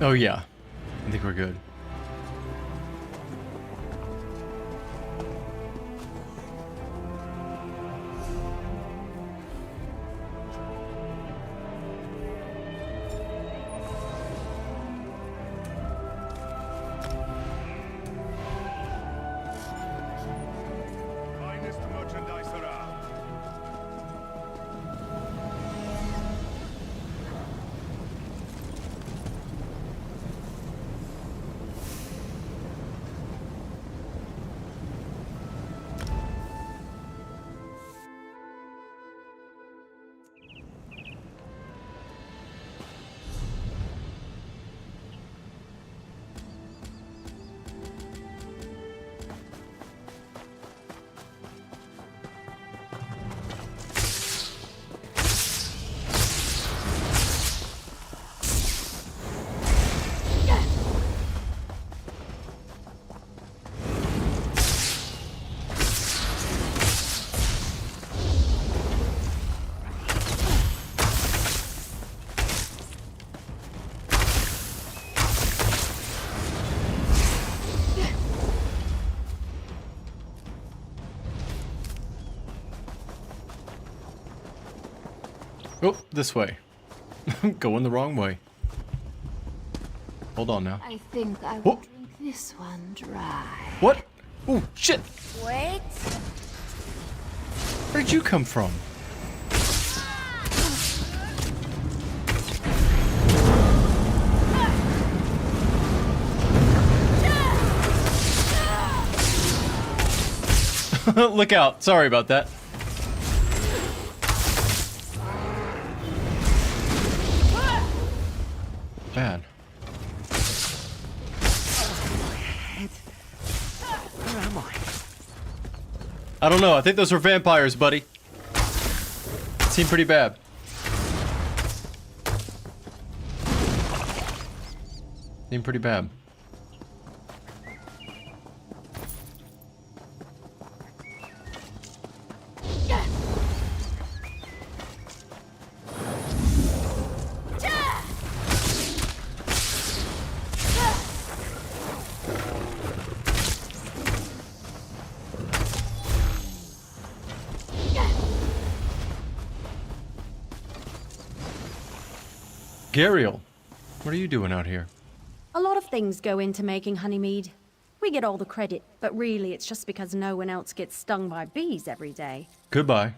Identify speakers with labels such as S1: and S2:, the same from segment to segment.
S1: Oh yeah, I think we're good.
S2: Finest merchandise around.
S1: Oh, this way. I'm going the wrong way. Hold on now.
S3: I think I will
S1: Oh.
S3: drink this one dry.
S1: What? Oh, shit!
S3: Wait.
S1: Where'd you come from? Look out. Sorry about that. Bad.
S4: Where am I?
S1: I don't know. I think those were vampires, buddy. Seem pretty bad. Seem pretty bad. Gariel, what are you doing out here?
S5: A lot of things go into making honeymead. We get all the credit, but really it's just because no one else gets stung by bees every day.
S1: Goodbye.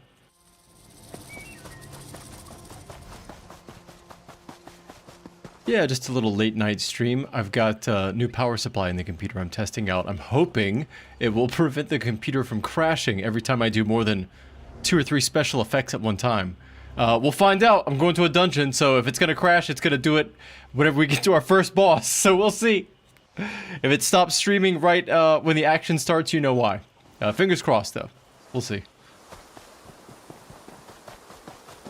S1: Yeah, just a little late night stream. I've got a new power supply in the computer I'm testing out. I'm hoping it will prevent the computer from crashing every time I do more than 2 or 3 special effects at one time. We'll find out. I'm going to a dungeon, so if it's gonna crash, it's gonna do it whenever we get to our first boss. So we'll see. If it stops streaming right when the action starts, you know why. Fingers crossed, though. We'll see.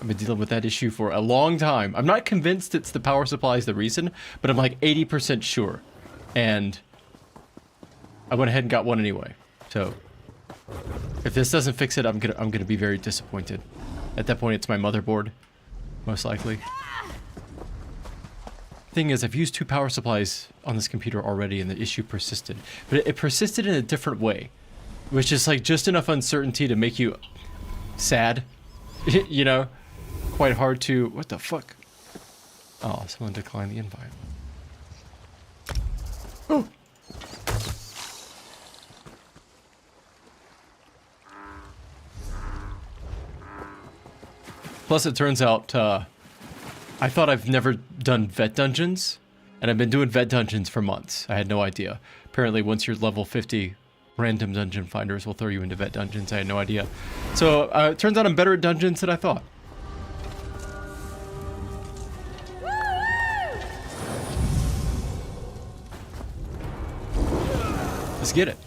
S1: I've been dealing with that issue for a long time. I'm not convinced it's the power supply is the reason, but I'm like 80% sure. And I went ahead and got one anyway. So if this doesn't fix it, I'm gonna be very disappointed. At that point, it's my motherboard, most likely. Thing is, I've used 2 power supplies on this computer already, and the issue persisted. But it persisted in a different way, which is like just enough uncertainty to make you sad, you know? Quite hard to... What the fuck? Oh, someone declined the invite. Oh! Plus, it turns out, I thought I've never done vet dungeons, and I've been doing vet dungeons for months. I had no idea. Apparently, once you're level 50, random dungeon finders will throw you into vet dungeons. I had no idea. So, it turns out I'm better at dungeons than I thought. Let's get it.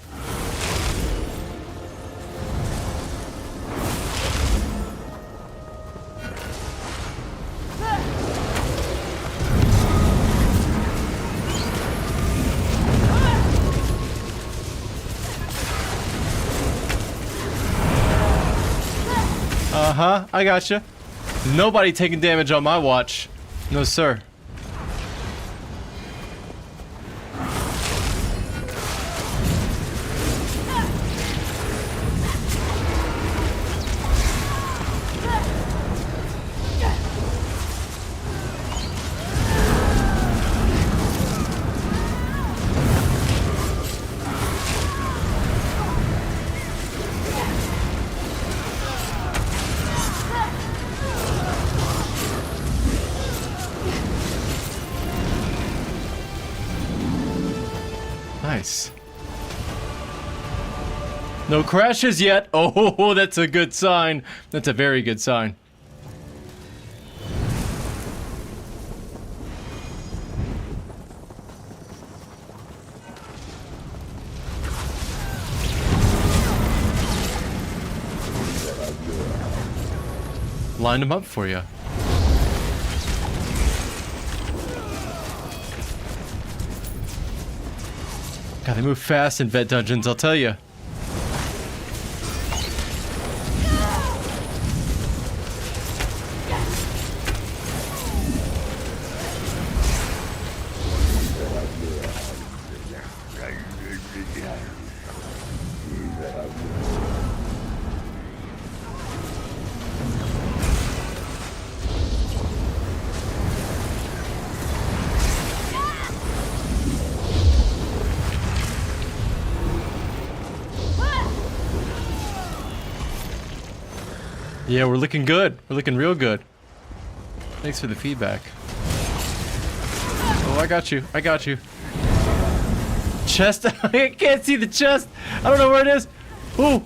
S1: Uh-huh, I gotcha. Nobody taking damage on my watch. No, sir. Nice. No crashes yet. Oh, that's a good sign. That's a very good sign. Lined them up for you. God, they move fast in vet dungeons, I'll tell you. Yeah, we're looking good. We're looking real good. Thanks for the feedback. Oh, I got you. I got you. Chest? I can't see the chest. I don't know where it is. Ooh.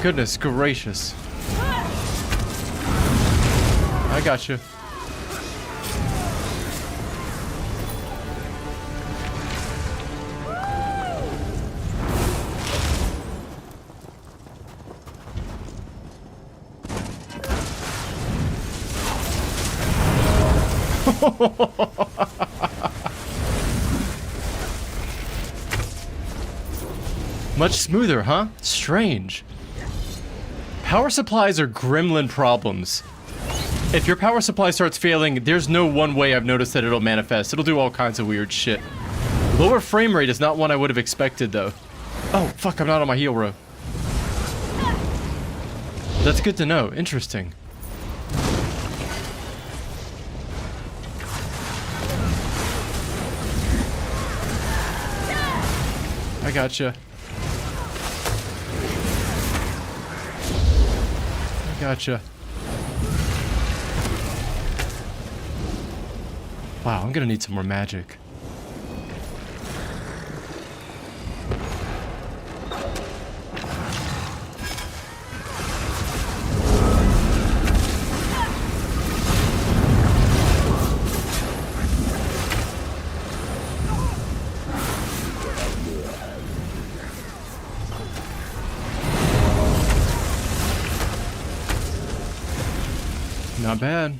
S1: Goodness gracious. I got you. Much smoother, huh? Strange. Power supplies are gremlin problems. If your power supply starts failing, there's no one way I've noticed that it'll manifest. It'll do all kinds of weird shit. Lower frame rate is not one I would have expected, though. Oh, fuck, I'm not on my heel row. That's good to know. Interesting. I gotcha. Gotcha. Wow, I'm gonna need some more magic. Not bad.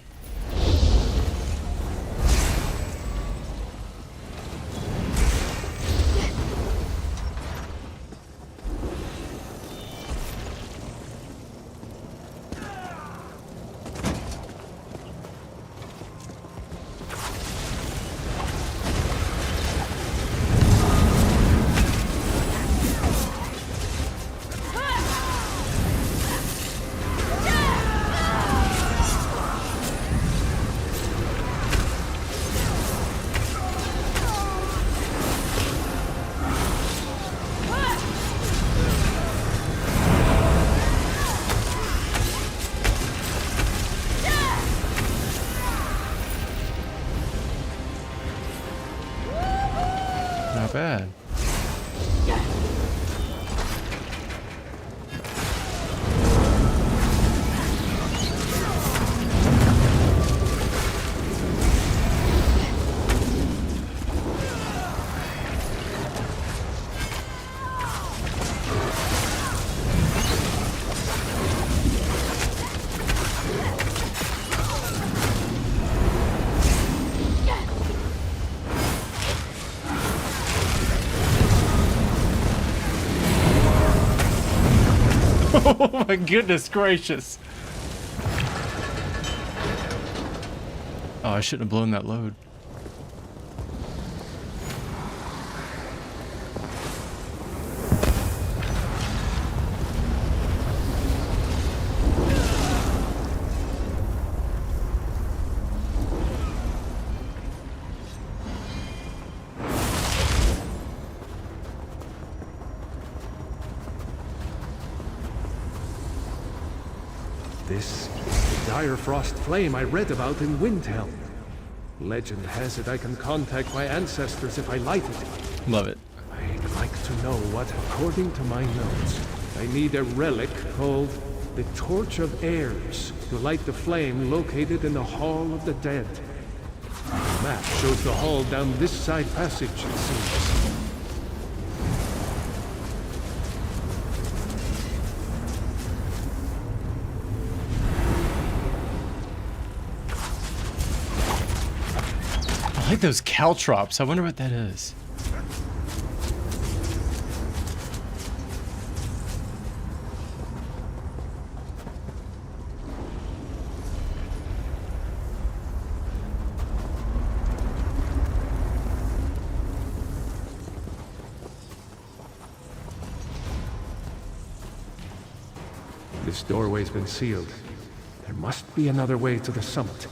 S1: Not bad. Oh my goodness gracious. Oh, I shouldn't have blown that load.
S2: This is the dire frost flame I read about in Windhelm. Legend has it I can contact my ancestors if I light it.
S1: Love it.
S2: I'd like to know what, according to my notes, I need a relic called the Torch of Airs to light the flame located in the Hall of the Dead. The map shows the hall down this side passage, it seems.
S1: I like those caltrops. I wonder what that is.
S2: This doorway's been sealed. There must be another way to the summit.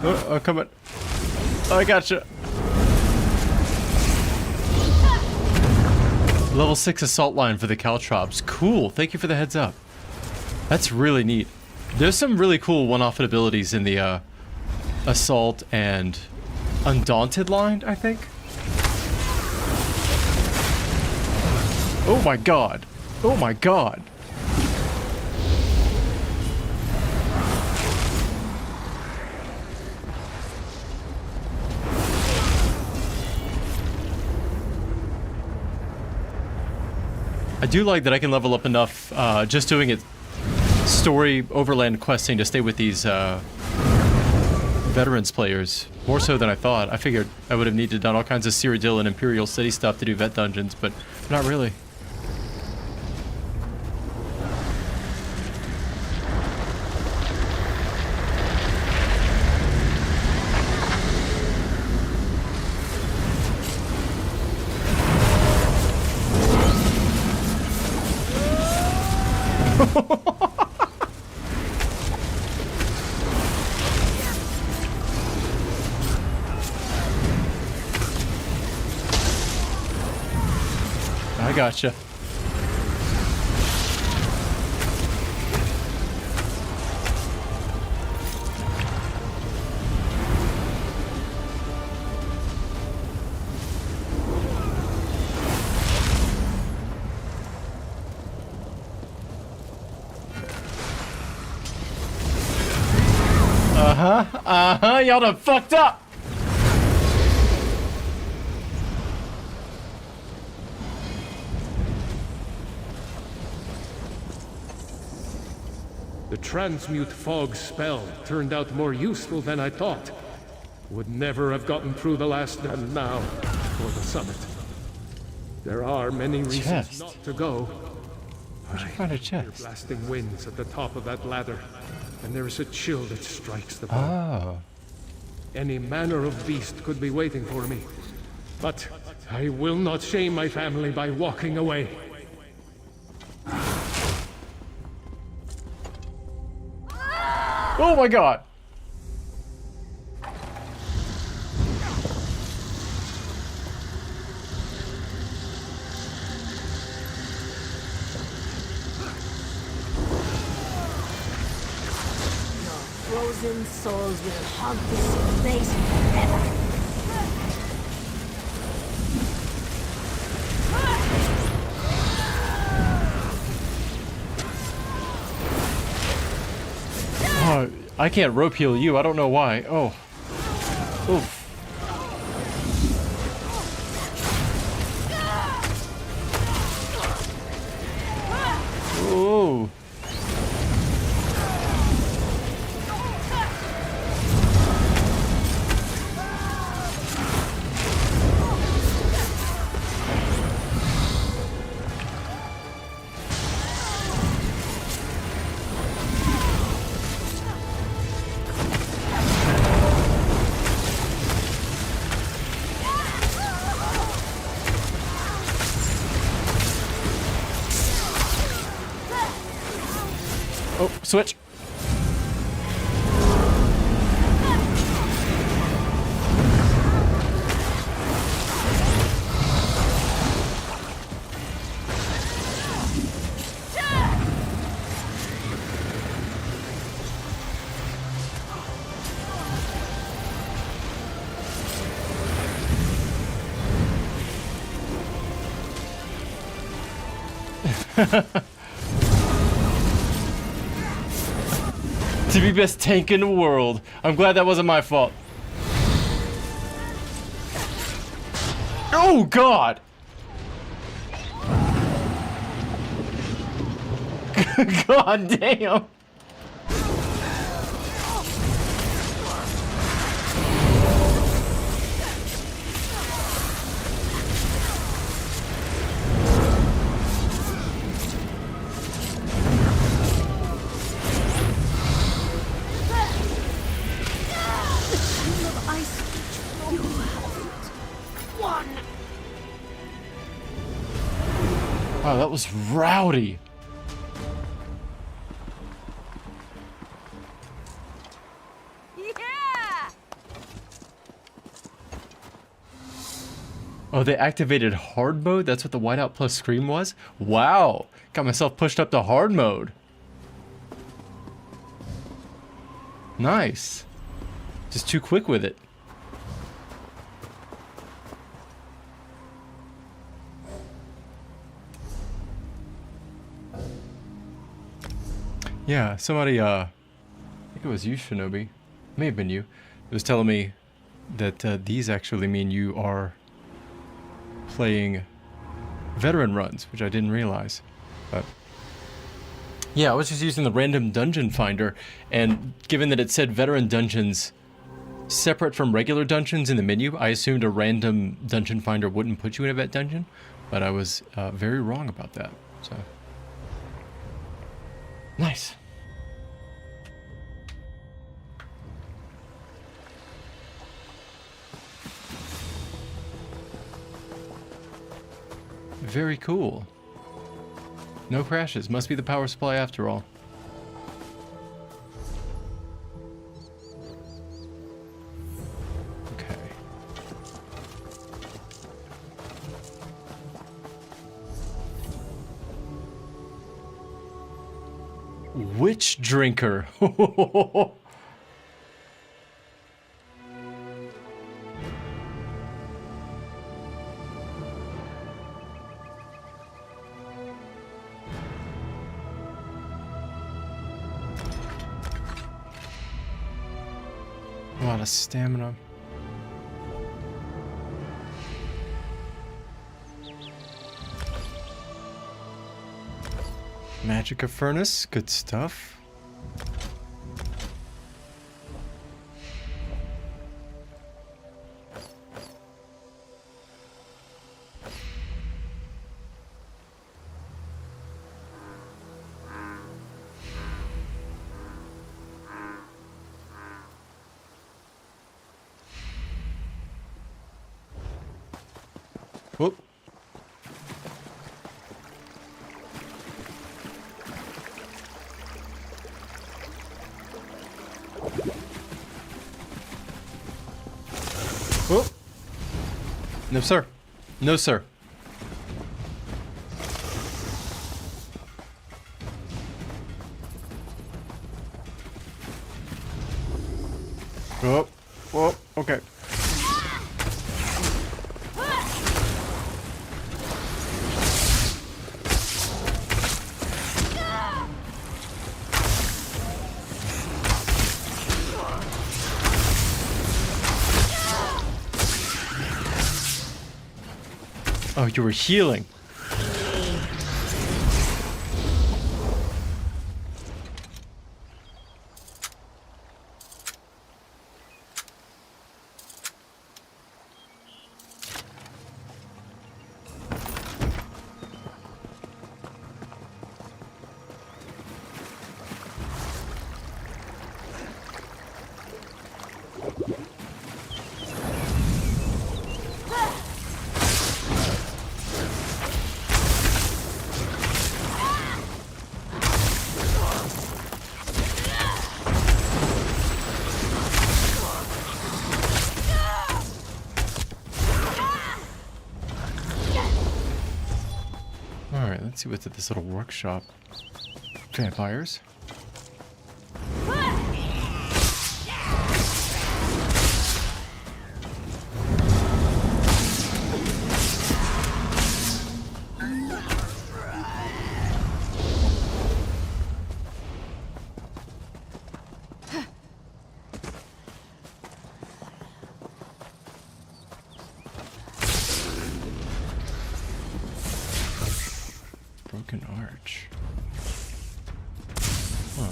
S1: Oh, come on. I gotcha. Level 6 assault line for the caltrops. Cool. Thank you for the heads up. That's really neat. There's some really cool one-off abilities in the assault and undaunted line, I think. Oh my god. Oh my god. I do like that I can level up enough just doing it story overland questing to stay with these veterans players. More so than I thought. I figured I would have needed to done all kinds of Cyrodiil and Imperial City stuff to do vet dungeons, but not really. I gotcha. Y'all done fucked up!
S2: The transmute fog spell turned out more useful than I thought. Would never have gotten through the last and now for the summit. There are many reasons
S1: Chest.
S2: not to go.
S1: Where'd you find a
S2: Hear
S1: chest?
S2: blasting winds at the top of that ladder, and there is a chill that strikes the bone.
S1: Oh.
S2: Any manner of beast could be waiting for me. But I will not shame my family by walking away.
S1: Oh my god!
S3: Frozen souls will haunt this place forever.
S1: Oh, I can't rope heal you. I don't know why. Oh. Oof. Ooh. Oh, switch. To be best tank in the world. I'm glad that wasn't my fault. Oh, God! God damn! Wow, that was rowdy.
S3: Yeah!
S1: Oh, they activated hard mode? That's what the whiteout plus scream was? Wow. Got myself pushed up to hard mode. Nice. Just too quick with it. Yeah, somebody, I think it was you, Shinobi. May have been you. It was telling me that these actually mean you are playing veteran runs, which I didn't realize. But yeah, I was just using the random dungeon finder, and given that it said veteran dungeons separate from regular dungeons in the menu, I assumed a random dungeon finder wouldn't put you in a vet dungeon, but I was very wrong about that. So nice. Very cool. No crashes. Must be the power supply after all. Okay. Witch drinker. A lot of stamina. Magica furnace, good stuff. Whoop. Whoop. No, sir. No, sir. Whoop. Whoop. Okay. Oh, you were healing. Alright, let's see what's at this little workshop. Vampires. Broken arch. Huh.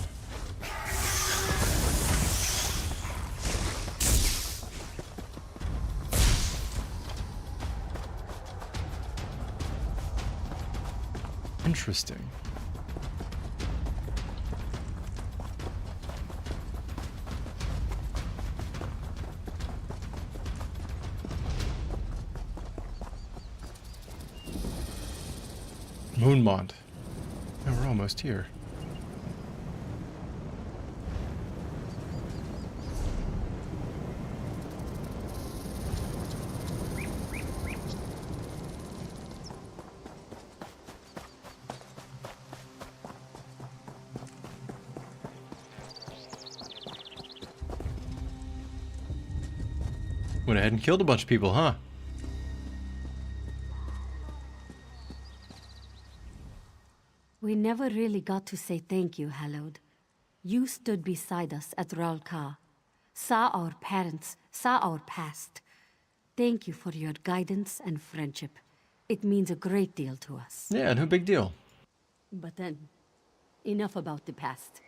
S1: Interesting. Moonmont. Oh, we're almost here. Went ahead and killed a bunch of people, huh?
S3: We never really got to say thank you, Hallowed. You stood beside us at Ralka, saw our parents, saw our past. Thank you for your guidance and friendship. It means a great deal to us.
S1: Yeah, no big deal.
S3: But then, enough about the past.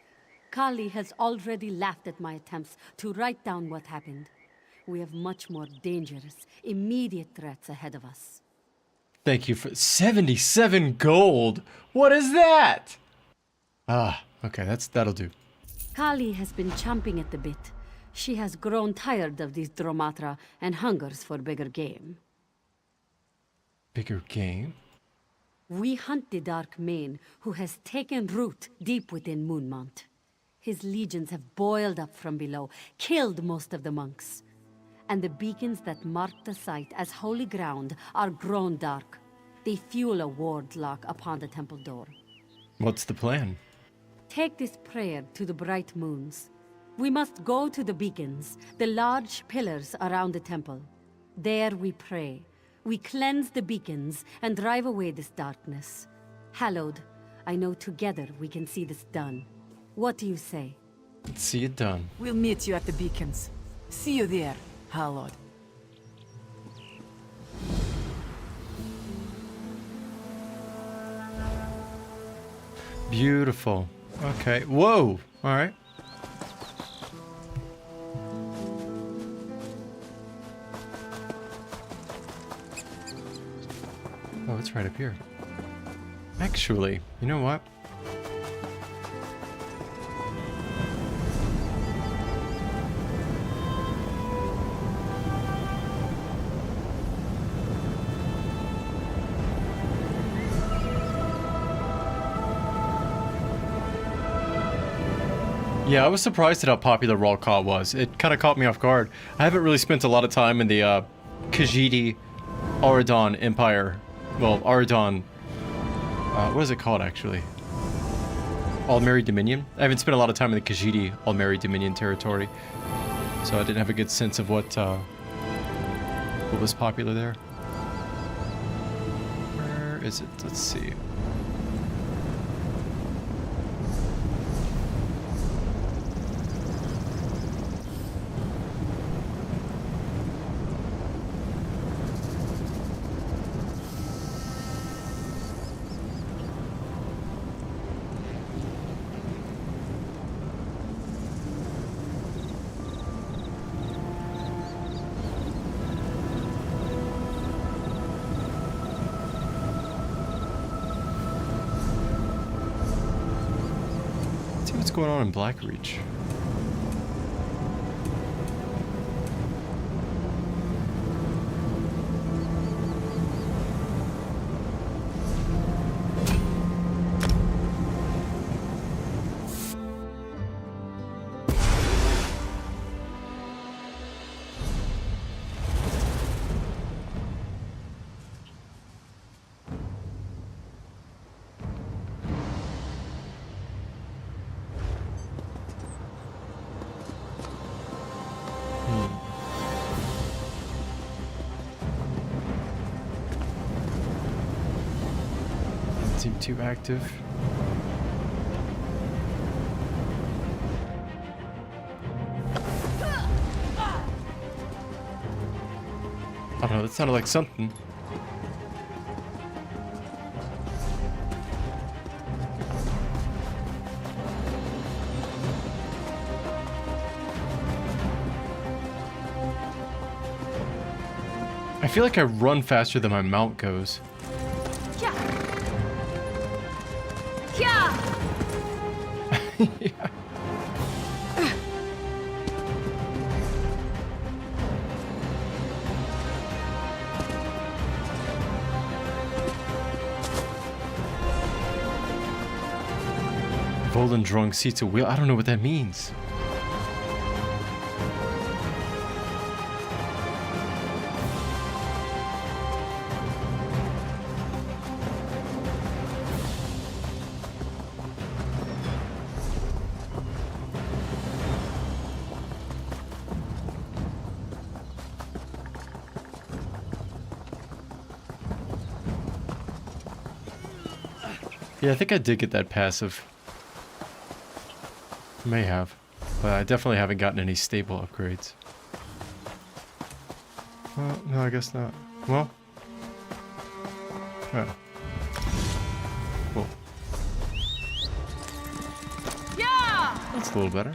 S3: Kali has already laughed at my attempts to write down what happened. We have much more dangerous, immediate threats ahead of us.
S1: Thank you for 77 gold. What is that? Ah, okay, that'll do.
S3: Kali has been chomping at the bit. She has grown tired of these Dromatra and hungers for bigger game.
S1: Bigger game?
S3: We hunt the Dark Mane, who has taken root deep within Moonmont. His legions have boiled up from below, killed most of the monks. And the beacons that mark the site as holy ground are grown dark. They fuel a ward lock upon the temple door.
S1: What's the plan?
S3: Take this prayer to the bright moons. We must go to the beacons, the large pillars around the temple. There we pray. We cleanse the beacons and drive away this darkness. Hallowed, I know together we can see this done. What do you say?
S1: Let's see it done.
S4: We'll meet you at the beacons. See you there, Hallowed.
S1: Beautiful. Okay. Whoa! Alright. Oh, it's right up here. Actually, you know what? Yeah, I was surprised at how popular Ralka was. It kind of caught me off guard. I haven't really spent a lot of time in the Khajiit Auradon Empire. Well, Auradon... what is it called, actually? Aldmeri Dominion? I haven't spent a lot of time in the Khajiit Aldmeri Dominion territory. So I didn't have a good sense of what was popular there. Where is it? Let's see. What's going on in Blackreach? Seem too active. I don't know, that sounded like something. feel like I run faster than my mount goes.
S5: Kya! Kya!
S1: Yeah. Volendrung seats a wheel. I don't know what that means. Yeah, I think I did get that passive. May have, but I definitely haven't gotten any stable upgrades. Well, no, I guess not. Well, oh. Cool.
S5: Yeah!
S1: That's a little better.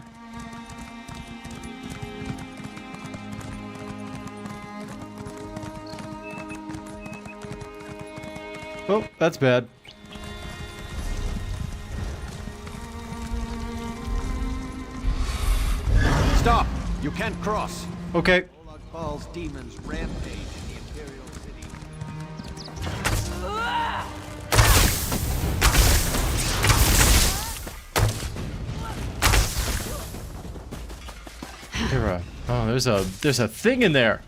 S1: Oh, that's bad.
S6: Stop! You can't cross.
S1: Okay.
S6: Oleg Baal's demons rampage in the Imperial City.
S1: Here, oh, there's a thing in there.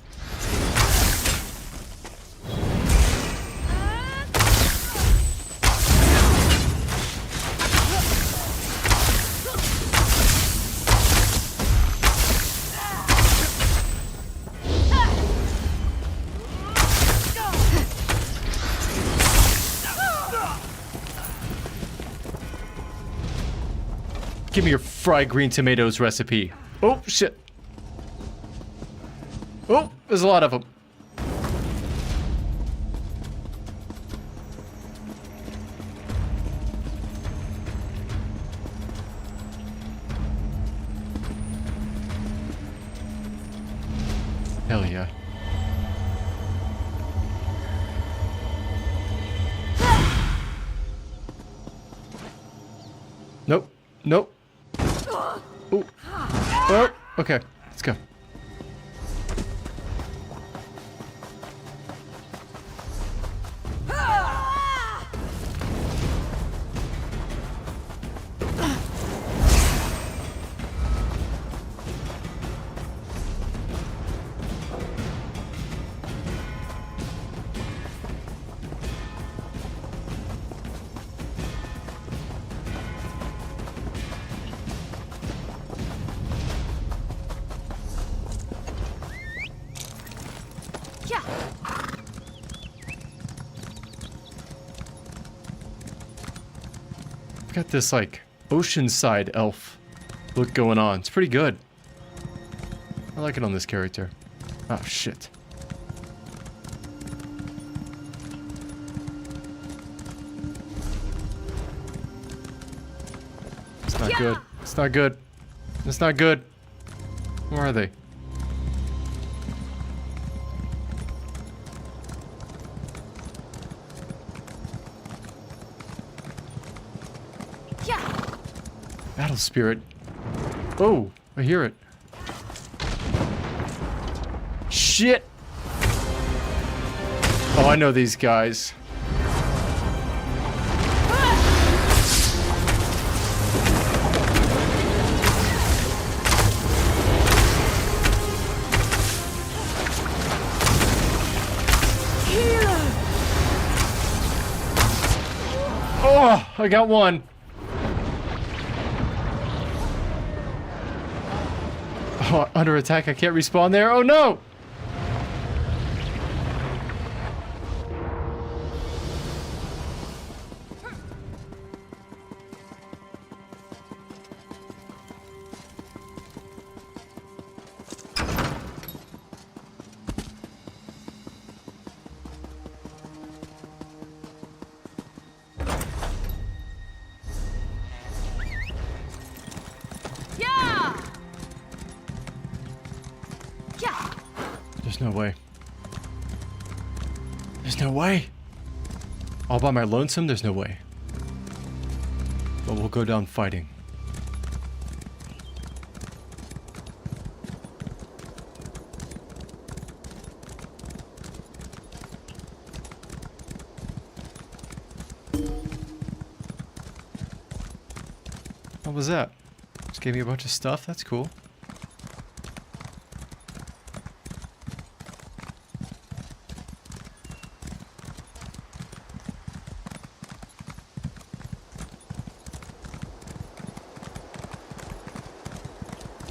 S1: Give me your fried green tomatoes recipe. Oh, shit. Oh, there's a lot of them. Hell yeah. Nope. Nope. Ooh. Oh, okay. Let's go. Got this like oceanside elf look going on. It's pretty good. I like it on this character. Oh shit. It's not good. It's not good. It's not good. Where are they? Battle spirit. Oh, I hear it. Shit! Oh, I know these guys. Oh, I got one. Oh, under attack, I can't respawn there. Oh no! There's no way. There's no way. All by my lonesome, there's no way. But we'll go down fighting. What was that? Just gave me a bunch of stuff? That's cool.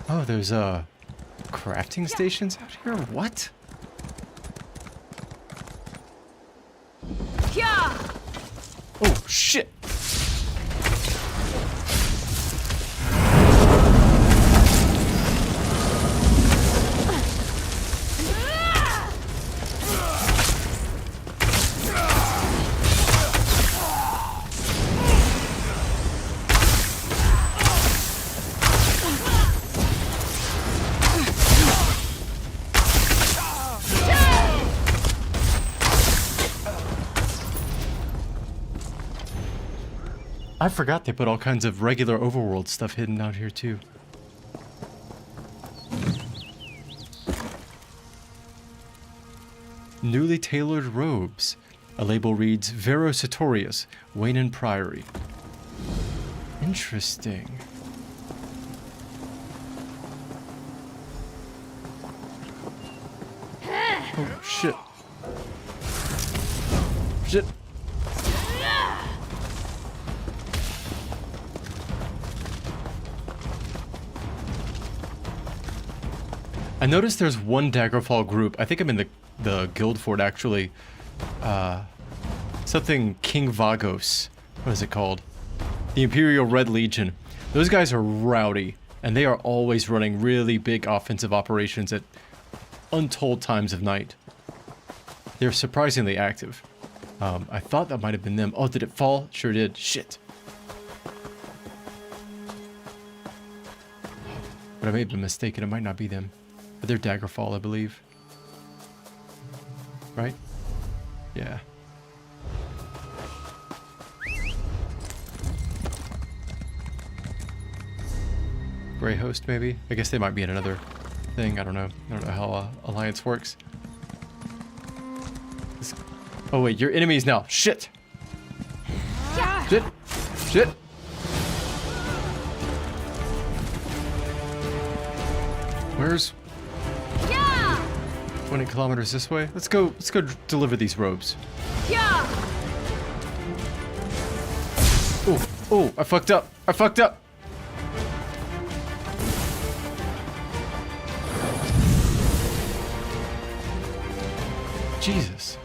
S1: Oh, there's crafting stations out here? What? Oh shit! I forgot they put all kinds of regular overworld stuff hidden out here too. Newly tailored robes. A label reads Vero Sartorius, Wayne Priory. Interesting. Oh shit. Shit. I noticed there's one Daggerfall group. I think I'm in the guild for it actually. Something King Vagos. What is it called? The Imperial Red Legion. Those guys are rowdy, and they are always running really big offensive operations at untold times of night. They're surprisingly active. I thought that might have been them. Oh, did it fall? Sure did. Shit. But I may have been mistaken. It might not be them. But they're Daggerfall, I believe. Right? Yeah. Grey Host, maybe? I guess they might be in another thing. I don't know. I don't know how Alliance works. Oh wait, you're enemies now. Shit! Shit! Shit! Where's... 20 kilometers this way. Let's go deliver these robes. Oh, oh, I fucked up. I fucked up. Jesus.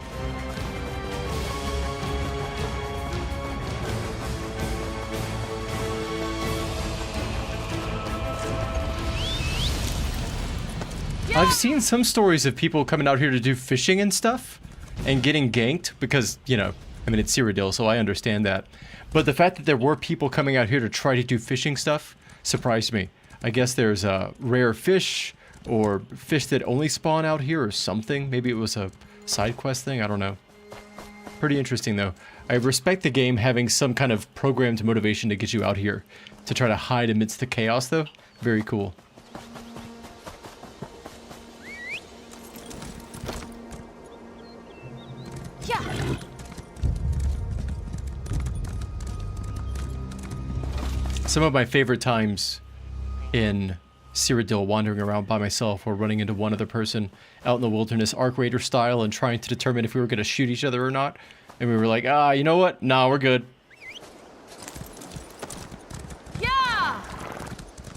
S1: I've seen some stories of people coming out here to do fishing and stuff and getting ganked because, you know, I mean, it's Cyrodiil, so I understand that. But the fact that there were people coming out here to try to do fishing stuff surprised me. I guess there's rare fish or fish that only spawn out here or something. Maybe it was a side quest thing. I don't know. Pretty interesting, though. I respect the game having some kind of programmed motivation to get you out here to try to hide amidst the chaos, though. Very cool. Some of my favorite times in Cyrodiil wandering around by myself or running into one other person out in the wilderness, Arc Raider style, and trying to determine if we were going to shoot each other or not. And we were like, ah, you know what? Nah, we're good. Yeah!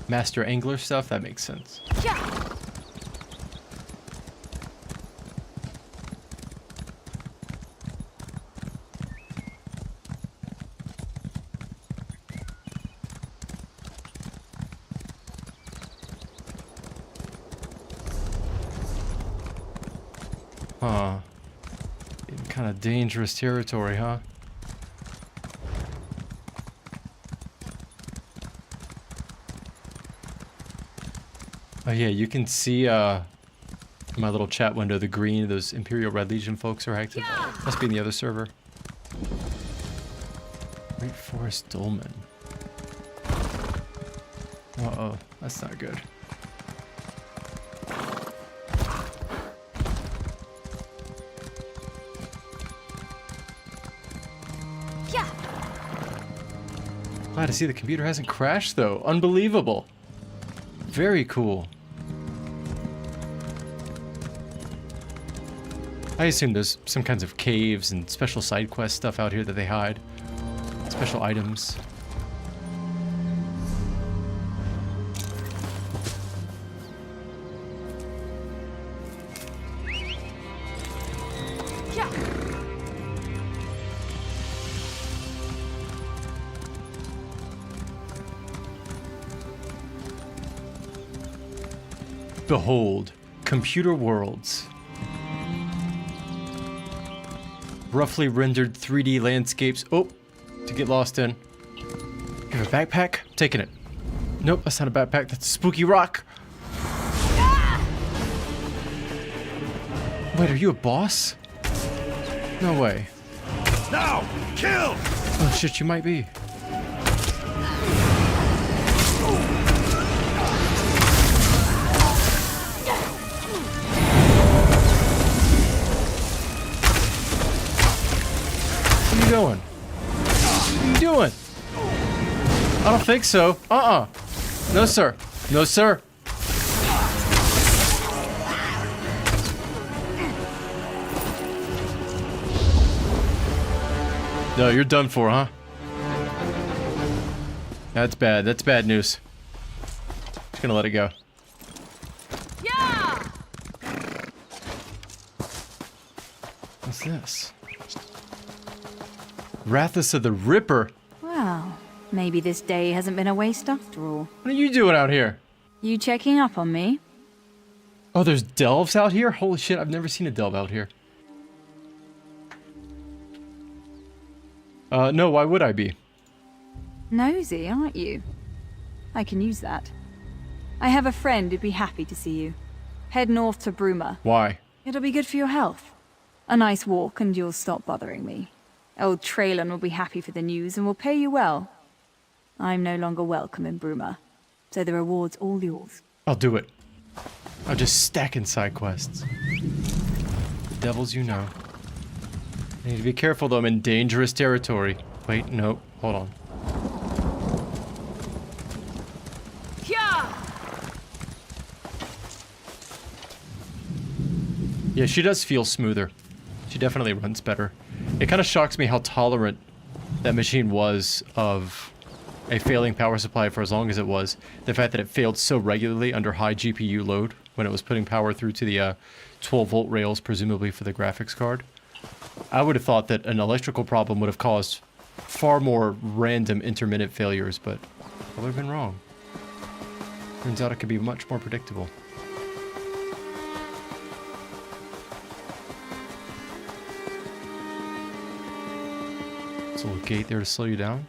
S1: Master Angler stuff? That makes sense. Yeah! Huh. In kind of dangerous territory, huh? Oh yeah, you can see In my little chat window, the green, those Imperial Red Legion folks are active. Must be in the other server. Great Forest Dolmen. Uh-oh, that's not good. Glad to see the computer hasn't crashed though. Unbelievable. Very cool. I assume there's some kinds of caves and special side quest stuff out here that they hide. Special items. Behold, computer worlds. Roughly rendered 3D landscapes. Oh, to get lost in. You have a backpack? I'm taking it. Nope, that's not a backpack. That's a spooky rock. Wait, are you a boss? No way.
S7: Now, kill!
S1: Oh shit, you might be. What are you doing? What are you doing? I don't think so. No, sir. No, sir. No, you're done for, huh? That's bad. That's bad news. Just gonna let it go.
S5: Yeah!
S1: What's this? Wrathus of the Ripper.
S8: Well, maybe this day hasn't been a waste after all.
S1: What are you doing out here?
S8: You checking up on me?
S1: Oh, there's delves out here? Holy shit, I've never seen a delve out here. No, why would I be?
S8: Nosy, aren't you? I can use that. I have a friend who'd be happy to see you. Head north to Bruma.
S1: Why?
S8: It'll be good for your health. A nice walk and you'll stop bothering me. Old Traylon will be happy for the news and will pay you well. I'm no longer welcome in Bruma, so the reward's all yours.
S1: I'll do it. I'm just stacking side quests. The devils you know. I need to be careful though, I'm in dangerous territory. Wait, no, hold on. Yeah, she does feel smoother. She definitely runs better. It kind of shocks me how tolerant that machine was of a failing power supply for as long as it was. The fact that it failed so regularly under high GPU load when it was putting power through to the 12-volt rails, presumably for the graphics card. I would have thought that an electrical problem would have caused far more random intermittent failures, but I would have been wrong. Turns out it could be much more predictable. There's a little gate there to slow you down.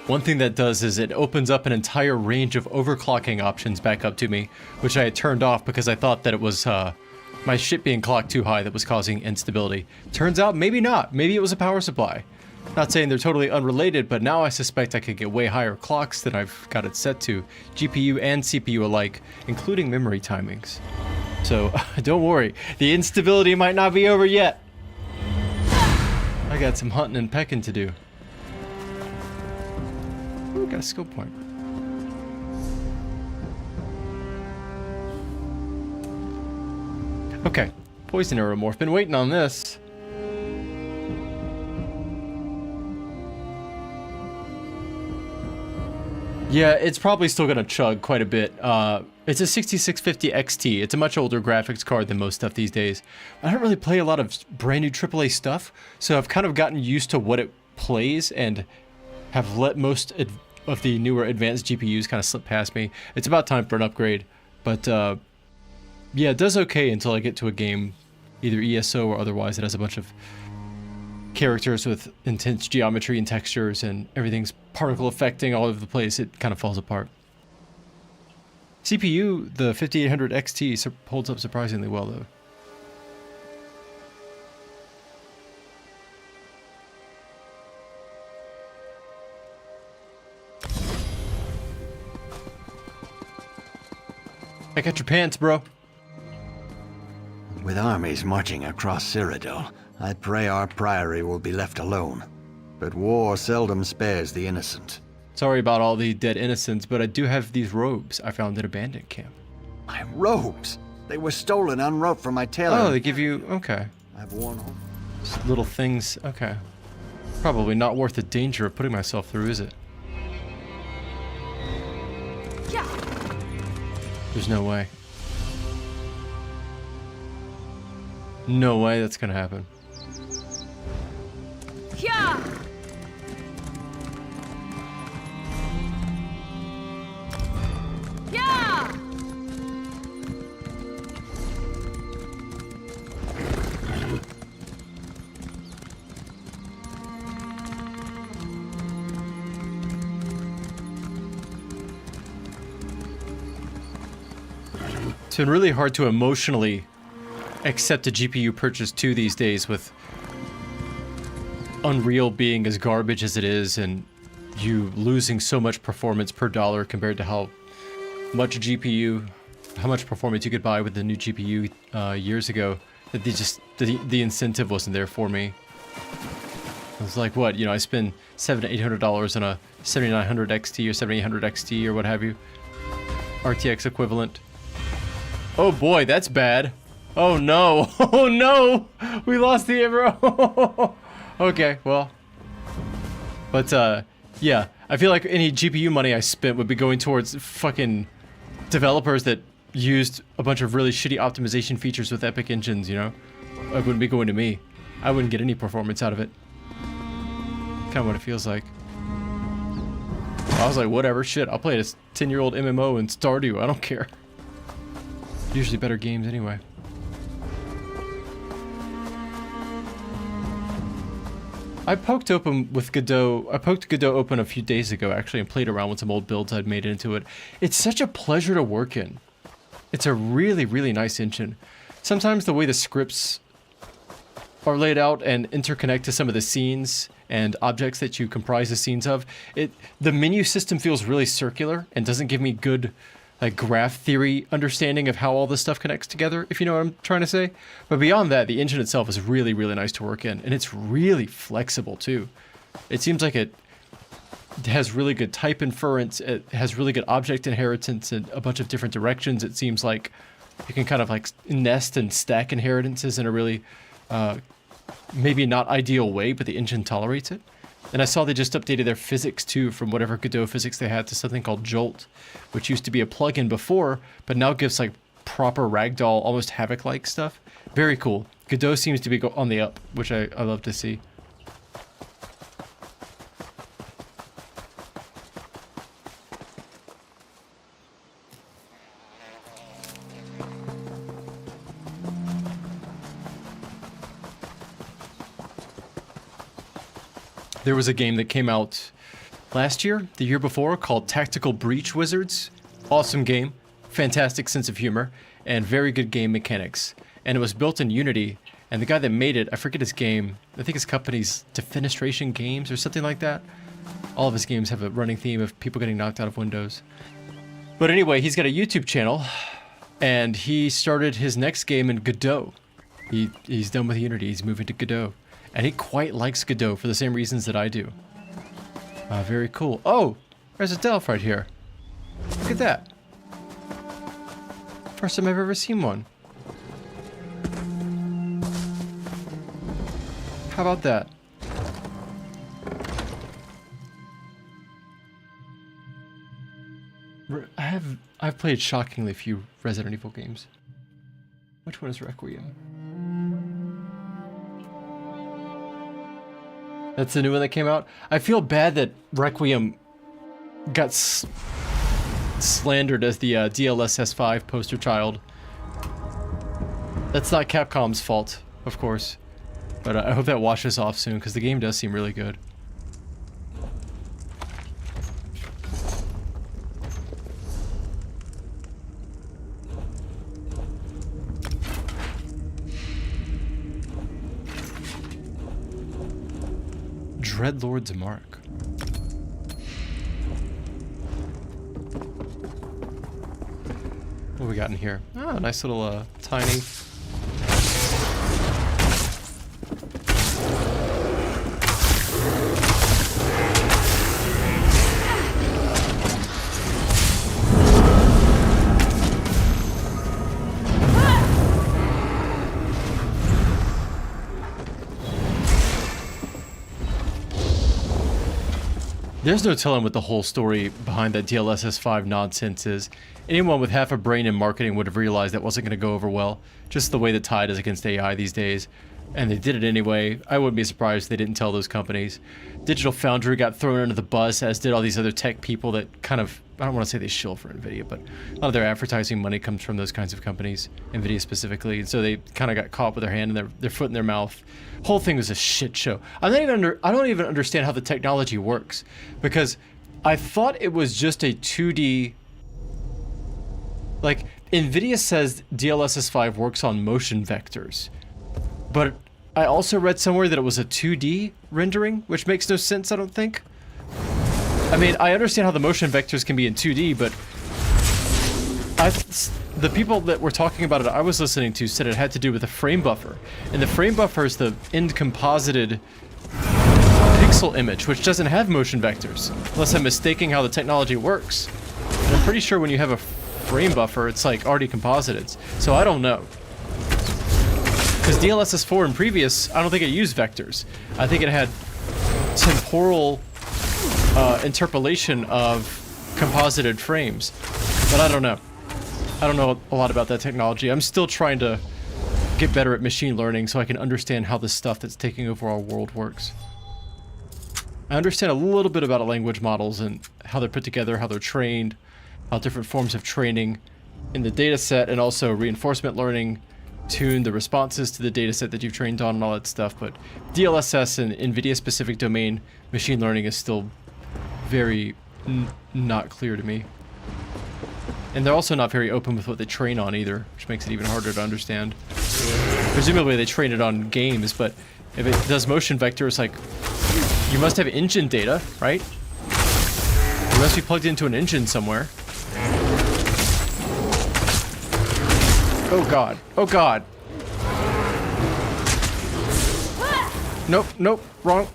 S1: One thing that does is it opens up an entire range of overclocking options back up to me, which I had turned off because I thought that it was my shit being clocked too high that was causing instability. Turns out maybe not. Maybe it was a power supply. Not saying they're totally unrelated, but now I suspect I could get way higher clocks than I've got it set to, GPU and CPU alike, including memory timings. So don't worry, the instability might not be over yet. I got some hunting and pecking to do. Ooh, got a skill point. Okay, poison aeromorph. Been waiting on this. Yeah, it's probably still gonna chug quite a bit. It's a 6650 XT. It's a much older graphics card than most stuff these days. I don't really play a lot of brand new AAA stuff, so I've kind of gotten used to what it plays and have let most of the newer advanced GPUs kind of slip past me. It's about time for an upgrade. But yeah, it does okay until I get to a game, either ESO or otherwise, that has a bunch of characters with intense geometry and textures and everything's particle affecting all over the place. It kind of falls apart. CPU, the 5800 XT, holds up surprisingly well though. I got your pants, bro.
S9: With armies marching across Cyrodiil, I pray our priory will be left alone. But war seldom spares the innocent.
S1: Sorry about all the dead innocents, but I do have these robes I found at a bandit camp.
S9: My robes! They were stolen en route from my tailor.
S1: Oh, they give you... okay.
S9: I've worn them.
S1: Just little things, okay. Probably not worth the danger of putting myself through, is it? There's no way. No way that's gonna happen. It's been really hard to emotionally accept a GPU purchase too these days, with Unreal being as garbage as it is and you losing so much performance per dollar compared to how much performance you could buy with the new GPU years ago, that the incentive wasn't there for me. It was like, what, you know, I spend $700 to $800 on a 7900 XT or 7800 XT or what have you, RTX equivalent. Oh boy, that's bad. Oh no. Oh no. We lost the arrow. Okay, well. But yeah, I feel like any GPU money I spent would be going towards fucking developers that used a bunch of really shitty optimization features with Epic engines, you know? It wouldn't be going to me. I wouldn't get any performance out of it. Kind of what it feels like. I was like, whatever, shit, I'll play this 10-year-old MMO in Stardew, I don't care. Usually better games anyway. I poked Godot open a few days ago actually and played around with some old builds I'd made into it. It's such a pleasure to work in. It's a really, really nice engine. Sometimes the way the scripts are laid out and interconnect to some of the scenes and objects that you comprise the scenes of, the menu system feels really circular and doesn't give me good like graph theory understanding of how all this stuff connects together, if you know what I'm trying to say. But beyond that, the engine itself is really, really nice to work in, and it's really flexible too. It seems like it has really good type inference, it has really good object inheritance in a bunch of different directions. It seems like you can kind of like nest and stack inheritances in a really maybe not ideal way, but the engine tolerates it. And I saw they just updated their physics too, from whatever Godot physics they had to something called Jolt, which used to be a plugin before, but now gives like proper ragdoll, almost Havok-like stuff. Very cool. Godot seems to be on the up, which I love to see. There was a game that came out last year, the year before, called Tactical Breach Wizards. Awesome game, fantastic sense of humor, and very good game mechanics. And it was built in Unity, and the guy that made it, I forget his game, I think his company's Defenestration Games or something like that. All of his games have a running theme of people getting knocked out of Windows. But anyway, he's got a YouTube channel, and he started his next game in Godot. He's done with Unity, he's moving to Godot. And he quite likes Godot for the same reasons that I do. Very cool. Oh, there's a Delph right here. Look at that. First time I've ever seen one. How about that? I've played shockingly few Resident Evil games. Which one is Requiem? That's the new one that came out. I feel bad that Requiem got slandered as the DLSS 5 poster child. That's not Capcom's fault, of course. But I hope that washes off soon, because the game does seem really good. Dreadlord's Mark. What we got in here? Oh, nice little tiny. There's no telling what the whole story behind that DLSS 5 nonsense is. Anyone with half a brain in marketing would have realized that wasn't going to go over well. Just the way the tide is against AI these days. And they did it anyway. I wouldn't be surprised if they didn't tell those companies. Digital Foundry got thrown under the bus, as did all these other tech people that kind of, I don't want to say they shill for NVIDIA, but a lot of their advertising money comes from those kinds of companies, NVIDIA specifically. And so they kind of got caught with their hand and their foot in their mouth. Whole thing was a shit show. I don't even understand how the technology works, because I thought it was just a 2D. Like, NVIDIA says DLSS 5 works on motion vectors, but I also read somewhere that it was a 2D rendering, which makes no sense, I don't think. I mean, I understand how the motion vectors can be in 2D, but the people that were talking about it I was listening to said it had to do with the frame buffer. And the frame buffer is the end composited pixel image, which doesn't have motion vectors, unless I'm mistaking how the technology works. And I'm pretty sure when you have a frame buffer, it's like already composited. So I don't know. Because DLSS 4 in previous, I don't think it used vectors. I think it had temporal interpolation of composited frames. But I don't know. I don't know a lot about that technology. I'm still trying to get better at machine learning so I can understand how this stuff that's taking over our world works. I understand a little bit about language models and how they're put together, how they're trained, how different forms of training in the data set, and also reinforcement learning tune the responses to the data set that you've trained on and all that stuff. But DLSS and NVIDIA specific domain machine learning is still very not clear to me. And they're also not very open with what they train on either, which makes it even harder to understand. Presumably they train it on games, but if it does motion vectors, like, you must have engine data, right? You must be plugged into an engine somewhere. Oh god. Oh god. Nope, nope, wrong.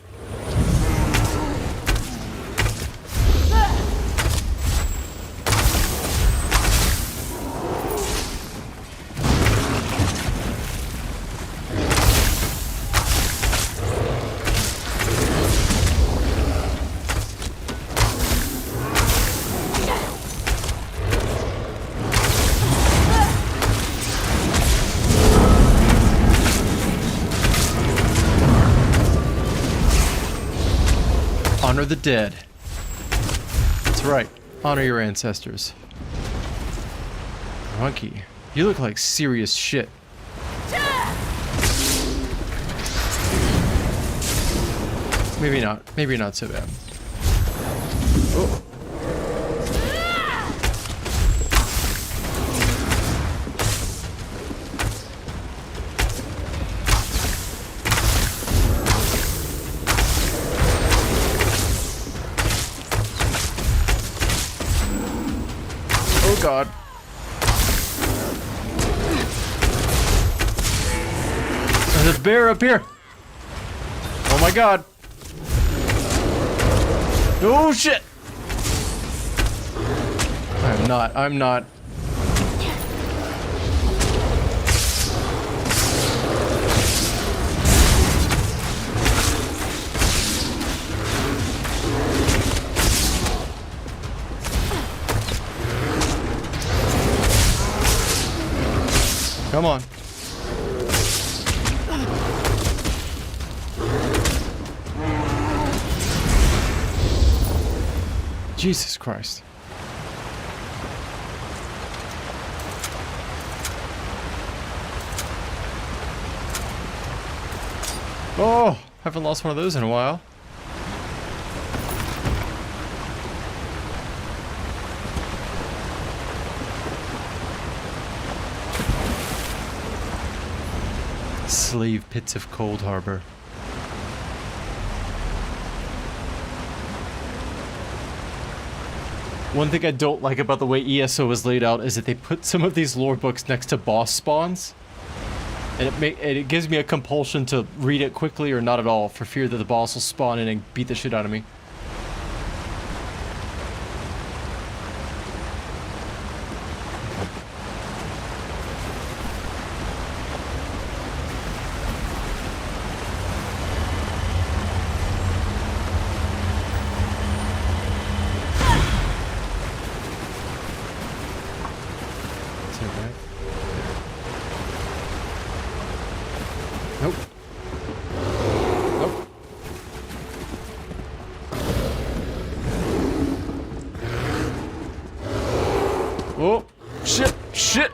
S1: Honor the dead. That's right. Honor your ancestors. Monkey, you look like serious shit. Maybe not. Maybe not so bad. Oh. Oh god. There's a bear up here. Oh my god. Oh shit. I'm not. Come on. Jesus Christ. Oh, haven't lost one of those in a while. Slave pits of Cold Harbor. One thing I don't like about the way ESO is laid out is that they put some of these lore books next to boss spawns. And it gives me a compulsion to read it quickly or not at all for fear that the boss will spawn in and beat the shit out of me. Nope. Nope. Oh, shit, shit.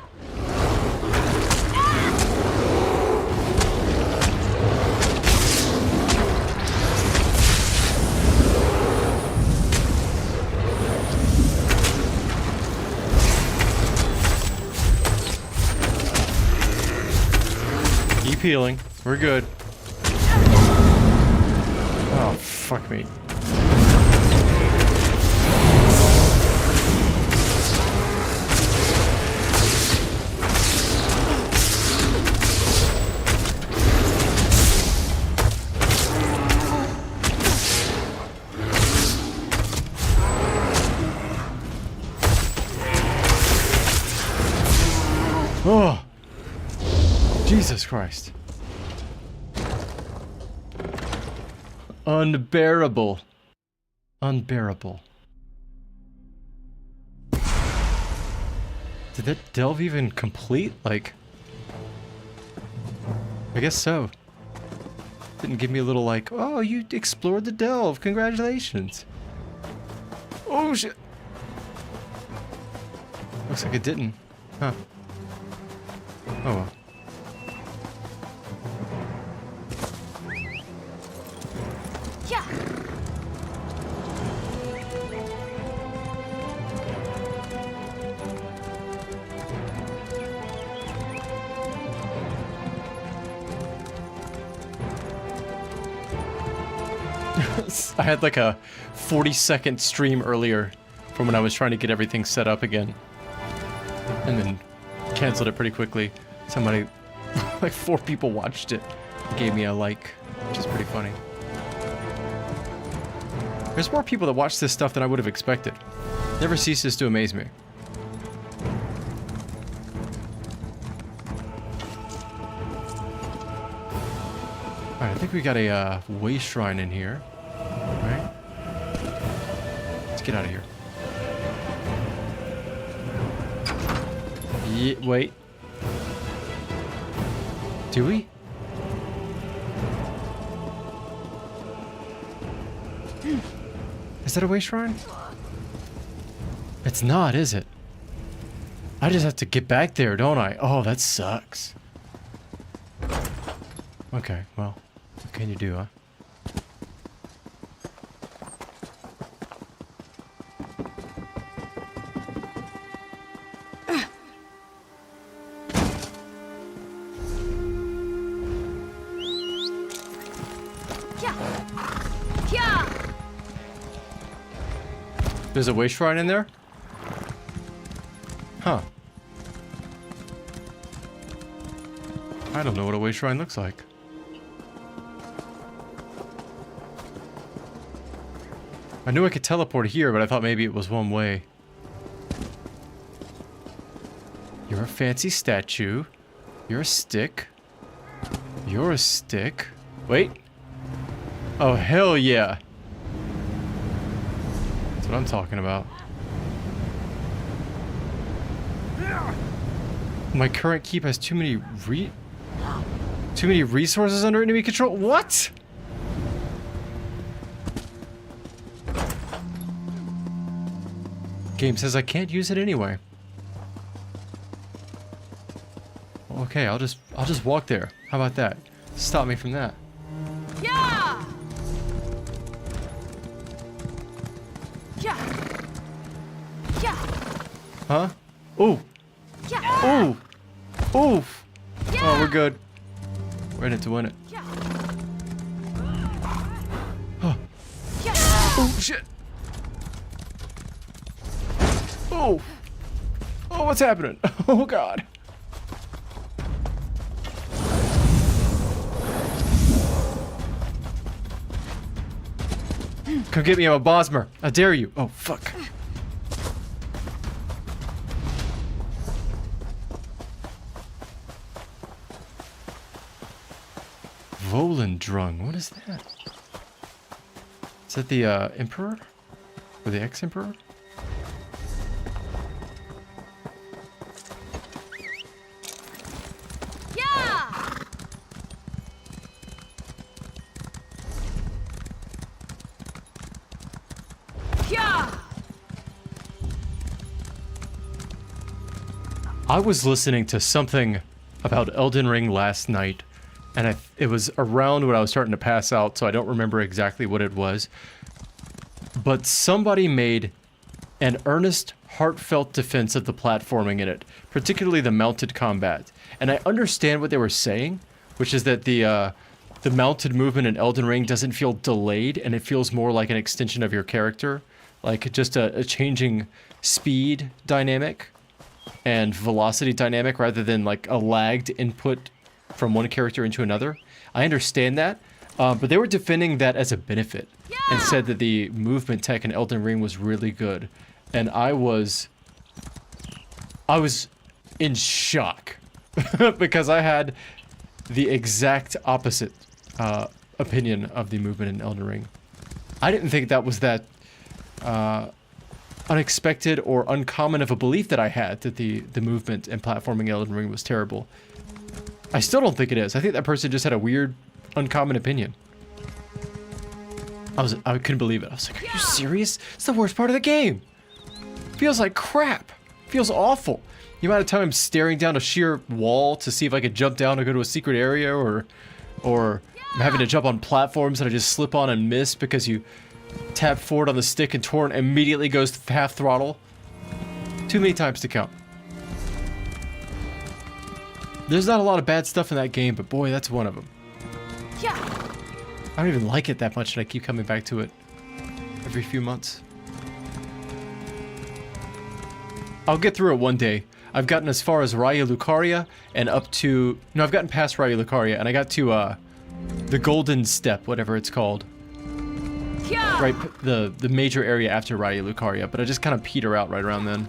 S1: Keep healing. We're good. Oh, fuck me. Oh, Jesus Christ. Unbearable. Unbearable. Did that delve even complete? Like, I guess so. Didn't give me a little like, oh, you explored the delve. Congratulations. Oh, shit. Looks like it didn't. Huh. Oh well. I had like a 40-second stream earlier from when I was trying to get everything set up again. And then canceled it pretty quickly. Somebody, like 4 people watched it. Gave me a like, which is pretty funny. There's more people that watch this stuff than I would have expected. Never ceases to amaze me. Alright, I think we got a way shrine in here. Right? Let's get out of here. Yeah, wait. Do we? Is that a way shrine? It's not, is it? I just have to get back there, don't I? Oh, that sucks. Okay, well, what can you do, huh? There's a way shrine in there? Huh. I don't know what a way shrine looks like. I knew I could teleport here, but I thought maybe it was one way. You're a fancy statue. You're a stick. You're a stick. Wait. Oh, hell yeah. That's what I'm talking about. My current keep has too many resources under enemy control. What? Game says I can't use it anyway. Okay, I'll just walk there. How about that? Stop me from that.
S4: Yeah! Yeah! Yeah!
S1: Huh? Ooh.
S4: Yeah!
S1: Ooh. Ooh. Oh, we're good. We're in it to win it.
S4: Yeah!
S1: Oh, shit. Oh. Oh, what's happening? Oh, God. Come get me, I'm a Bosmer. I dare you. Oh, fuck. Volendrung, what is that? Is that the Emperor? Or the ex-Emperor?
S4: Yeah! Yeah!
S1: I was listening to something about Elden Ring last night, and it was around when I was starting to pass out, so I don't remember exactly what it was. But somebody made an earnest, heartfelt defense of the platforming in it, particularly the mounted combat. And I understand what they were saying, which is that the mounted movement in Elden Ring doesn't feel delayed, and it feels more like an extension of your character, like just a changing speed dynamic and velocity dynamic rather than like a lagged input from one character into another. I understand that, but they were defending that as a benefit and said that the movement tech in Elden Ring was really good. And I was in shock because I had the exact opposite opinion of the movement in Elden Ring. I didn't think that was that unexpected or uncommon of a belief that I had, that the movement and platforming in Elden Ring was terrible. I still don't think it is. I think that person just had a weird, uncommon opinion. I couldn't believe it. I was like, are you serious? It's the worst part of the game. Feels like crap. Feels awful. The amount of time I'm staring down a sheer wall to see if I could jump down or go to a secret area, or I'm having to jump on platforms that I just slip on and miss because you tap forward on the stick and torrent immediately goes to half throttle. Too many times to count. There's not a lot of bad stuff in that game, but boy, that's one of them. I don't even like it that much, and I keep coming back to it every few months. I'll get through it one day. I've gotten as far as Raya Lucaria and up to... No, I've gotten past Raya Lucaria, and I got to the Golden Step, whatever it's called. Right, the major area after Raya Lucaria, but I just kind of peter out right around then.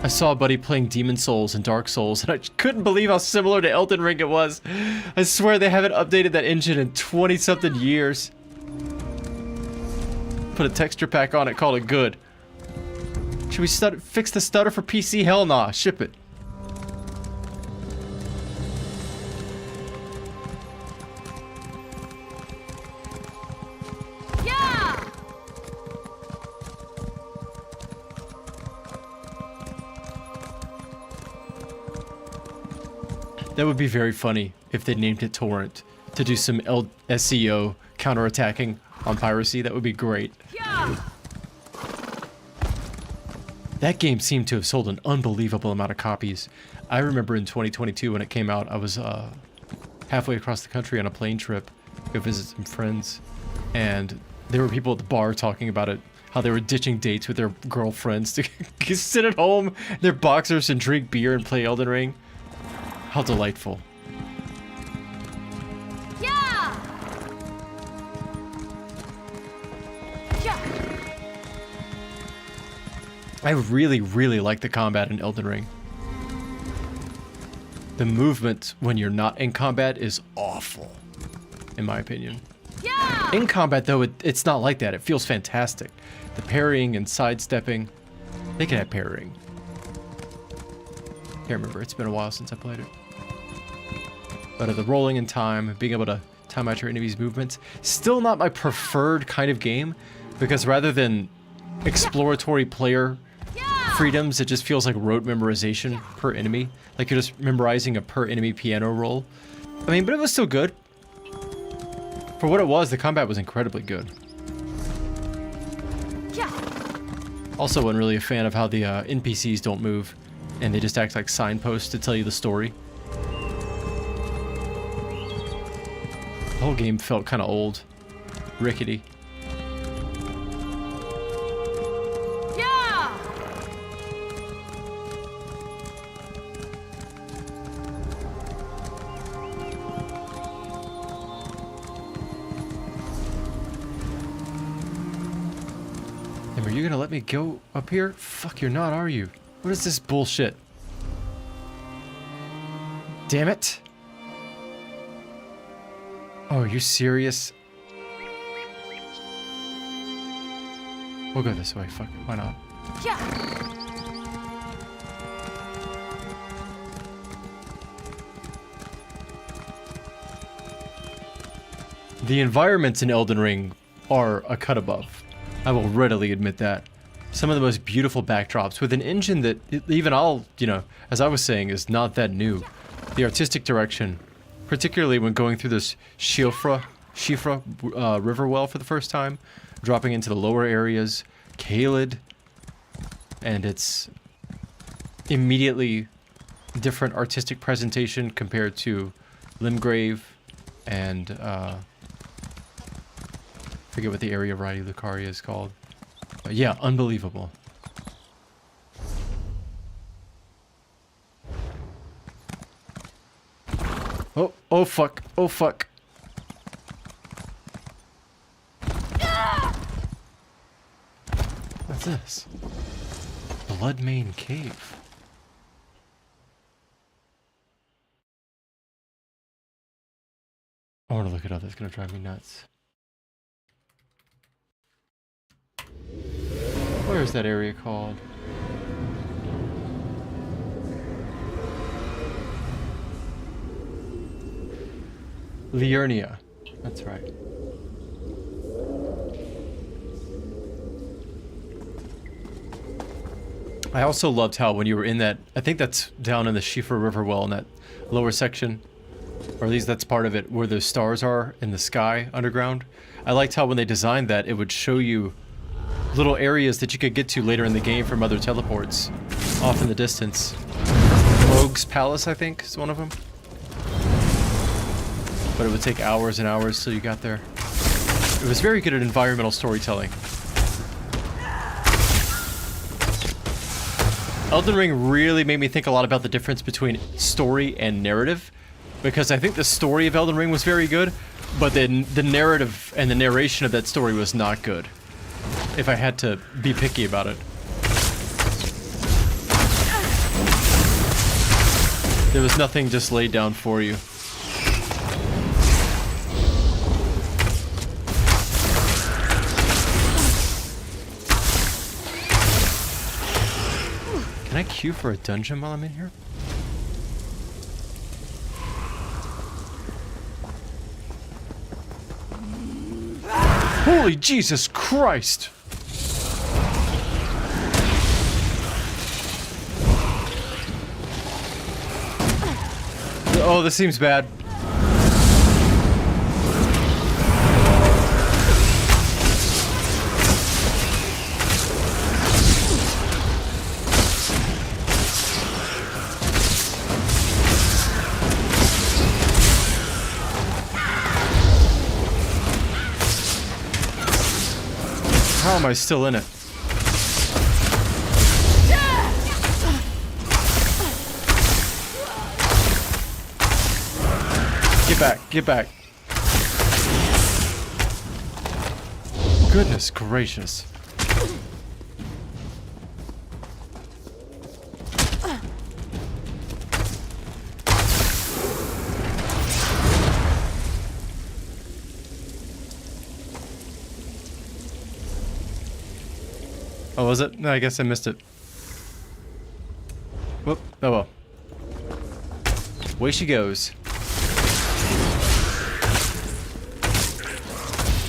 S1: I saw a buddy playing Demon Souls and Dark Souls, and I couldn't believe how similar to Elden Ring it was. I swear they haven't updated that engine in 20-something years. Put a texture pack on it, call it good. Should we fix the stutter for PC? Hell nah, ship it. That would be very funny if they named it Torrent to do some SEO counterattacking on piracy. That would be great. That game seemed to have sold an unbelievable amount of copies. I remember in 2022 when it came out, I was halfway across the country on a plane trip to go visit some friends, and there were people at the bar talking about it, how they were ditching dates with their girlfriends to sit at home in their boxers and drink beer and play Elden Ring. How delightful. I really, really like the combat in Elden Ring. The movement when you're not in combat is awful, in my opinion. In combat, though, it's not like that. It feels fantastic. The parrying and sidestepping. They can have parrying. Can't remember. It's been a while since I played it. But the rolling in time, being able to time out your enemy's movements, still not my preferred kind of game, because rather than exploratory player freedoms, it just feels like rote memorization per enemy. Like you're just memorizing a per enemy piano roll. I mean, but it was still good. For what it was, the combat was incredibly good. Also, wasn't really a fan of how the NPCs don't move, and they just act like signposts to tell you the story. The whole game felt kind of old, rickety. Are you gonna let me go up here? Fuck, you're not, are you? What is this bullshit? Damn it! Oh, are you serious? We'll go this way, fuck it, why not? The environments in Elden Ring are a cut above. I will readily admit that. Some of the most beautiful backdrops with an engine that even I'll, you know, as I was saying, is not that new. The artistic direction, particularly when going through this Shifra river well for the first time, dropping into the lower areas, Caelid, and its immediately different artistic presentation compared to Limgrave and forget what the area of Radi Lucaria is called. But yeah, unbelievable. Oh fuck, oh fuck. What's this? Bloodmane Cave. I want to look it up, that's gonna drive me nuts. Where is that area called? Liurnia. That's right. I also loved how when you were in that, I think that's down in the Shifra River well in that lower section, or at least that's part of it, where the stars are in the sky underground. I liked how when they designed that, it would show you little areas that you could get to later in the game from other teleports off in the distance. Rogue's Palace, I think, is one of them. But it would take hours and hours till you got there. It was very good at environmental storytelling. Elden Ring really made me think a lot about the difference between story and narrative, because I think the story of Elden Ring was very good, but then the narrative and the narration of that story was not good, if I had to be picky about it. There was nothing just laid down for you. Can I queue for a dungeon while I'm in here? Holy Jesus Christ! Oh, this seems bad. How am I still in it? Get back, get back. Goodness gracious. Oh, was it? No, I guess I missed it. Whoop. Oh well. Away she goes.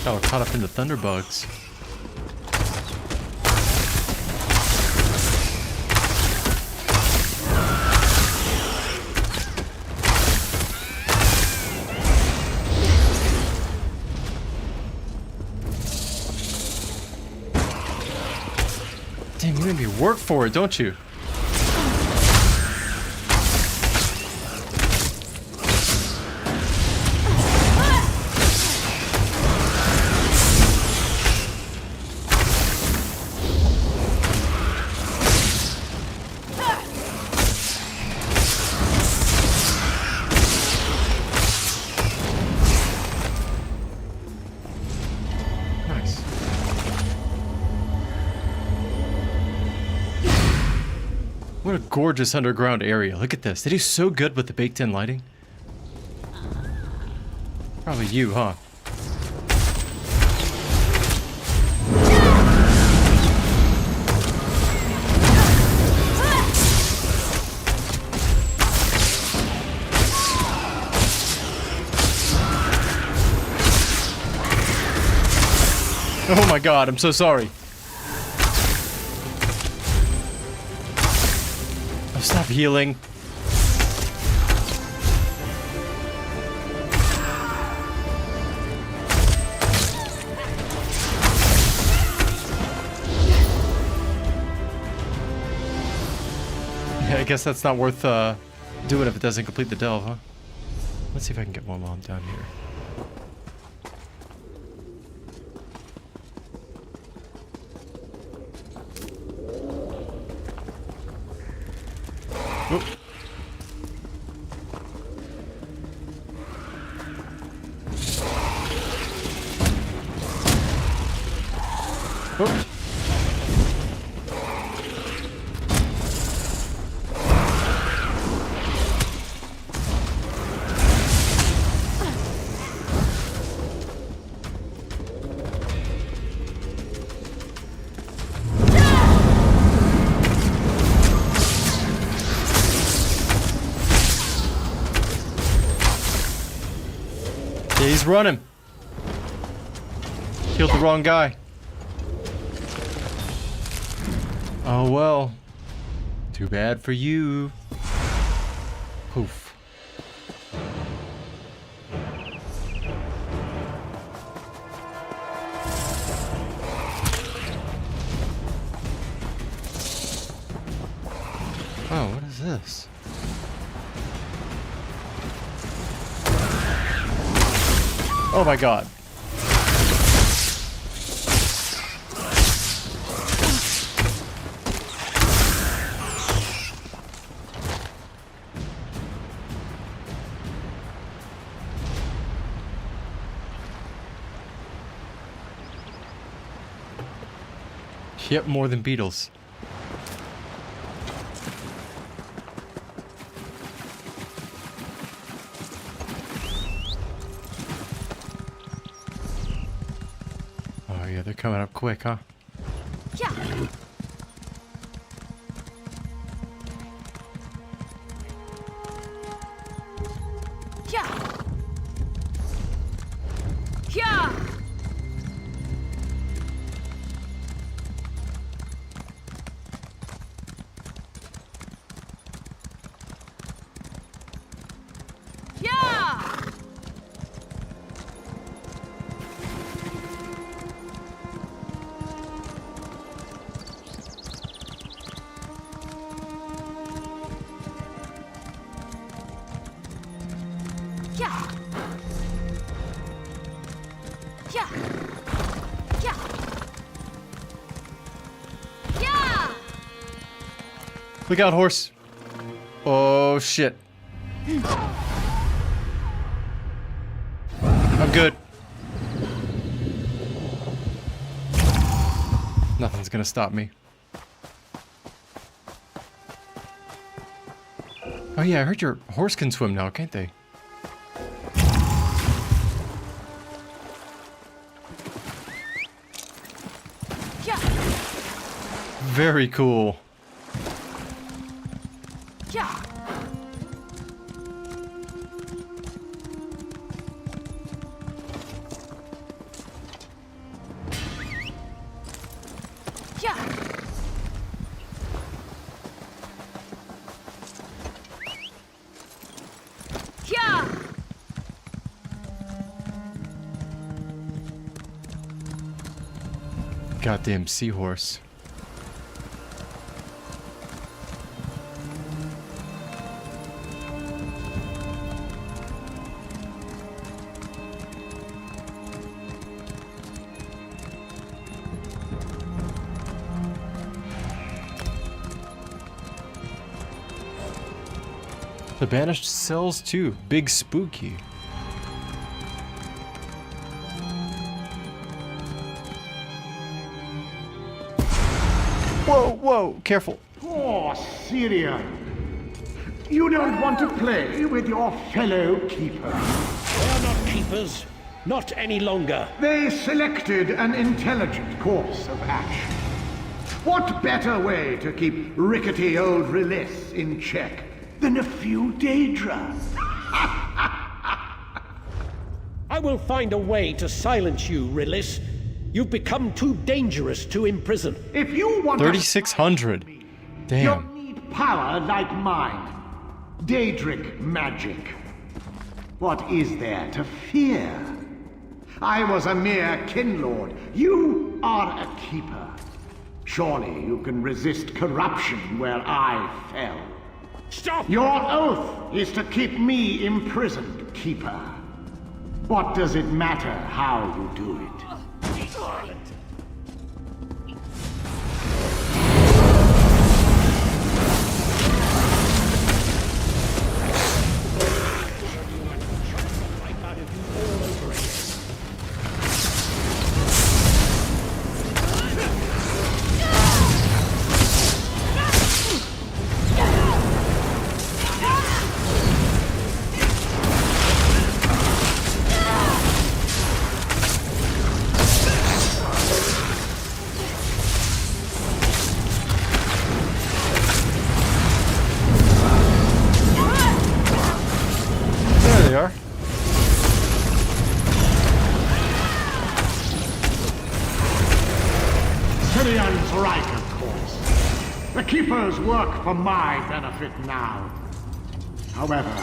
S1: Oh, we're caught up in the thunderbugs. You work for it, don't you? What a gorgeous underground area. Look at this. They do so good with the baked-in lighting. Probably you, huh? Oh my god, I'm so sorry. Stop healing. Yeah, I guess that's not worth doing if it doesn't complete the delve, huh? Let's see if I can get one while I'm down here. Oop. Oop. Yeah, he's running. Killed the wrong guy. Oh well. Too bad for you. Poof. Oh, what is this? Oh my god. Yep, more than beetles. Oh yeah, they're coming up quick, huh?
S5: Yeah. Yeah. Yeah. Yeah. Yeah. Yeah. Yeah. Yeah.
S1: Look out, horse. Oh shit. I'm good. Nothing's gonna stop me. Oh yeah, I heard your horse can swim now, can't they?
S5: Yeah.
S1: Very cool.
S5: Yeah. Yeah. Yeah.
S1: Goddamn seahorse. The Banished Cells too. Big spooky. Whoa, whoa, careful.
S10: Poor Syria. You don't want to play with your fellow keeper.
S11: They are not keepers. Not any longer.
S10: They selected an intelligent course of action. What better way to keep rickety old Rilis in check than a few Daedra?
S11: I will find a way to silence you, Rilis. You've become too dangerous to imprison.
S10: If you want
S1: 3,600. Damn.
S10: you'll need power like mine. Daedric magic. What is there to fear? I was a mere kinlord. You are a keeper. Surely you can resist corruption where I fell.
S11: Stop!
S10: Your oath is to keep me imprisoned, keeper. What does it matter how you do it?
S1: There they are.
S10: Tyrion's right, of course. The Keepers work for my benefit now. However,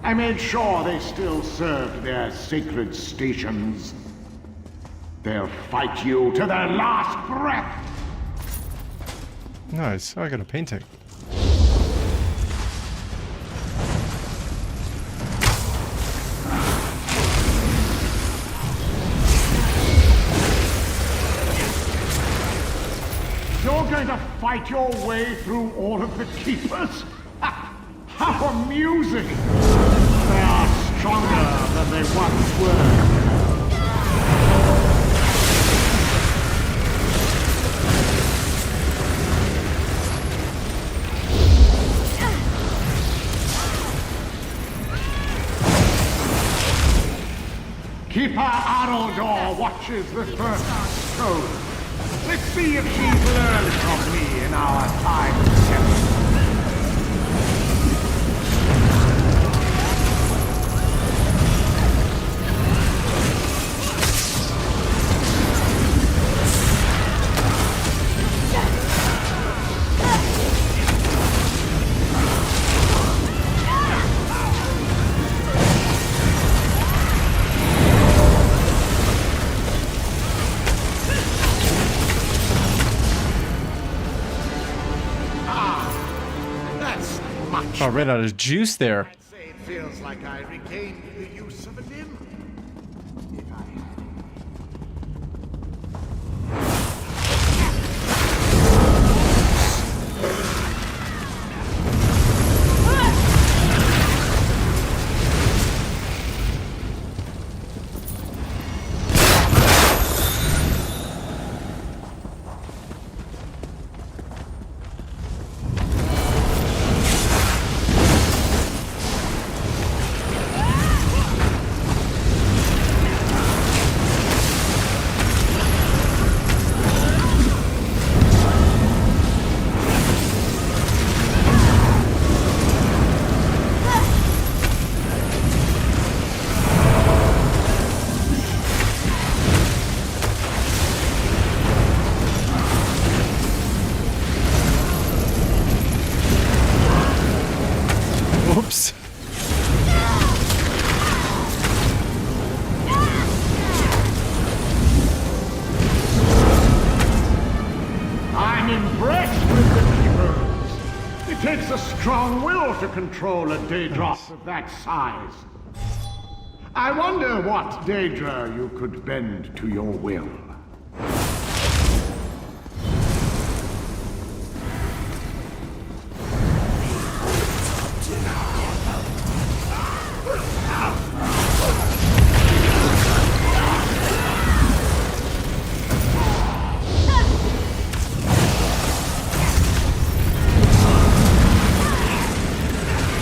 S10: I made sure they still served their sacred stations. They'll fight you to their last breath!
S1: Nice. Oh, I got a painting.
S10: You're going to fight your way through all of the Keepers? How amusing! They are stronger than they once were. Keeper Arodor watches the first stone. Let's see if she's learned from me in our time together.
S1: Oh, ran out of juice there.
S10: I'd say it feels like I regained the use of a limb. If I had
S1: Oops.
S10: I'm impressed with the Keepers. It takes a strong will to control a Daedra of that size. I wonder what Daedra you could bend to your will.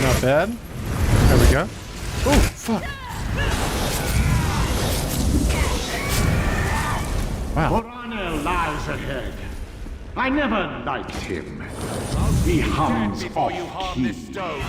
S1: Not bad. There we go. Oh, fuck. Wow.
S10: Moranel lies ahead. I never liked him. He hums off key.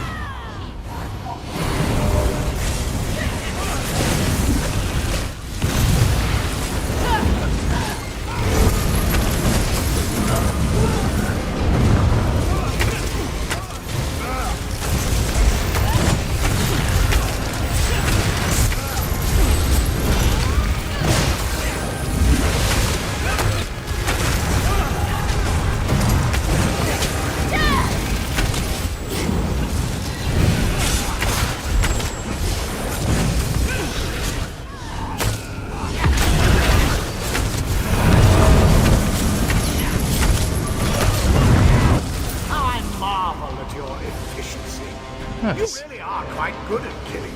S1: Nice.
S10: You really are quite good at killing.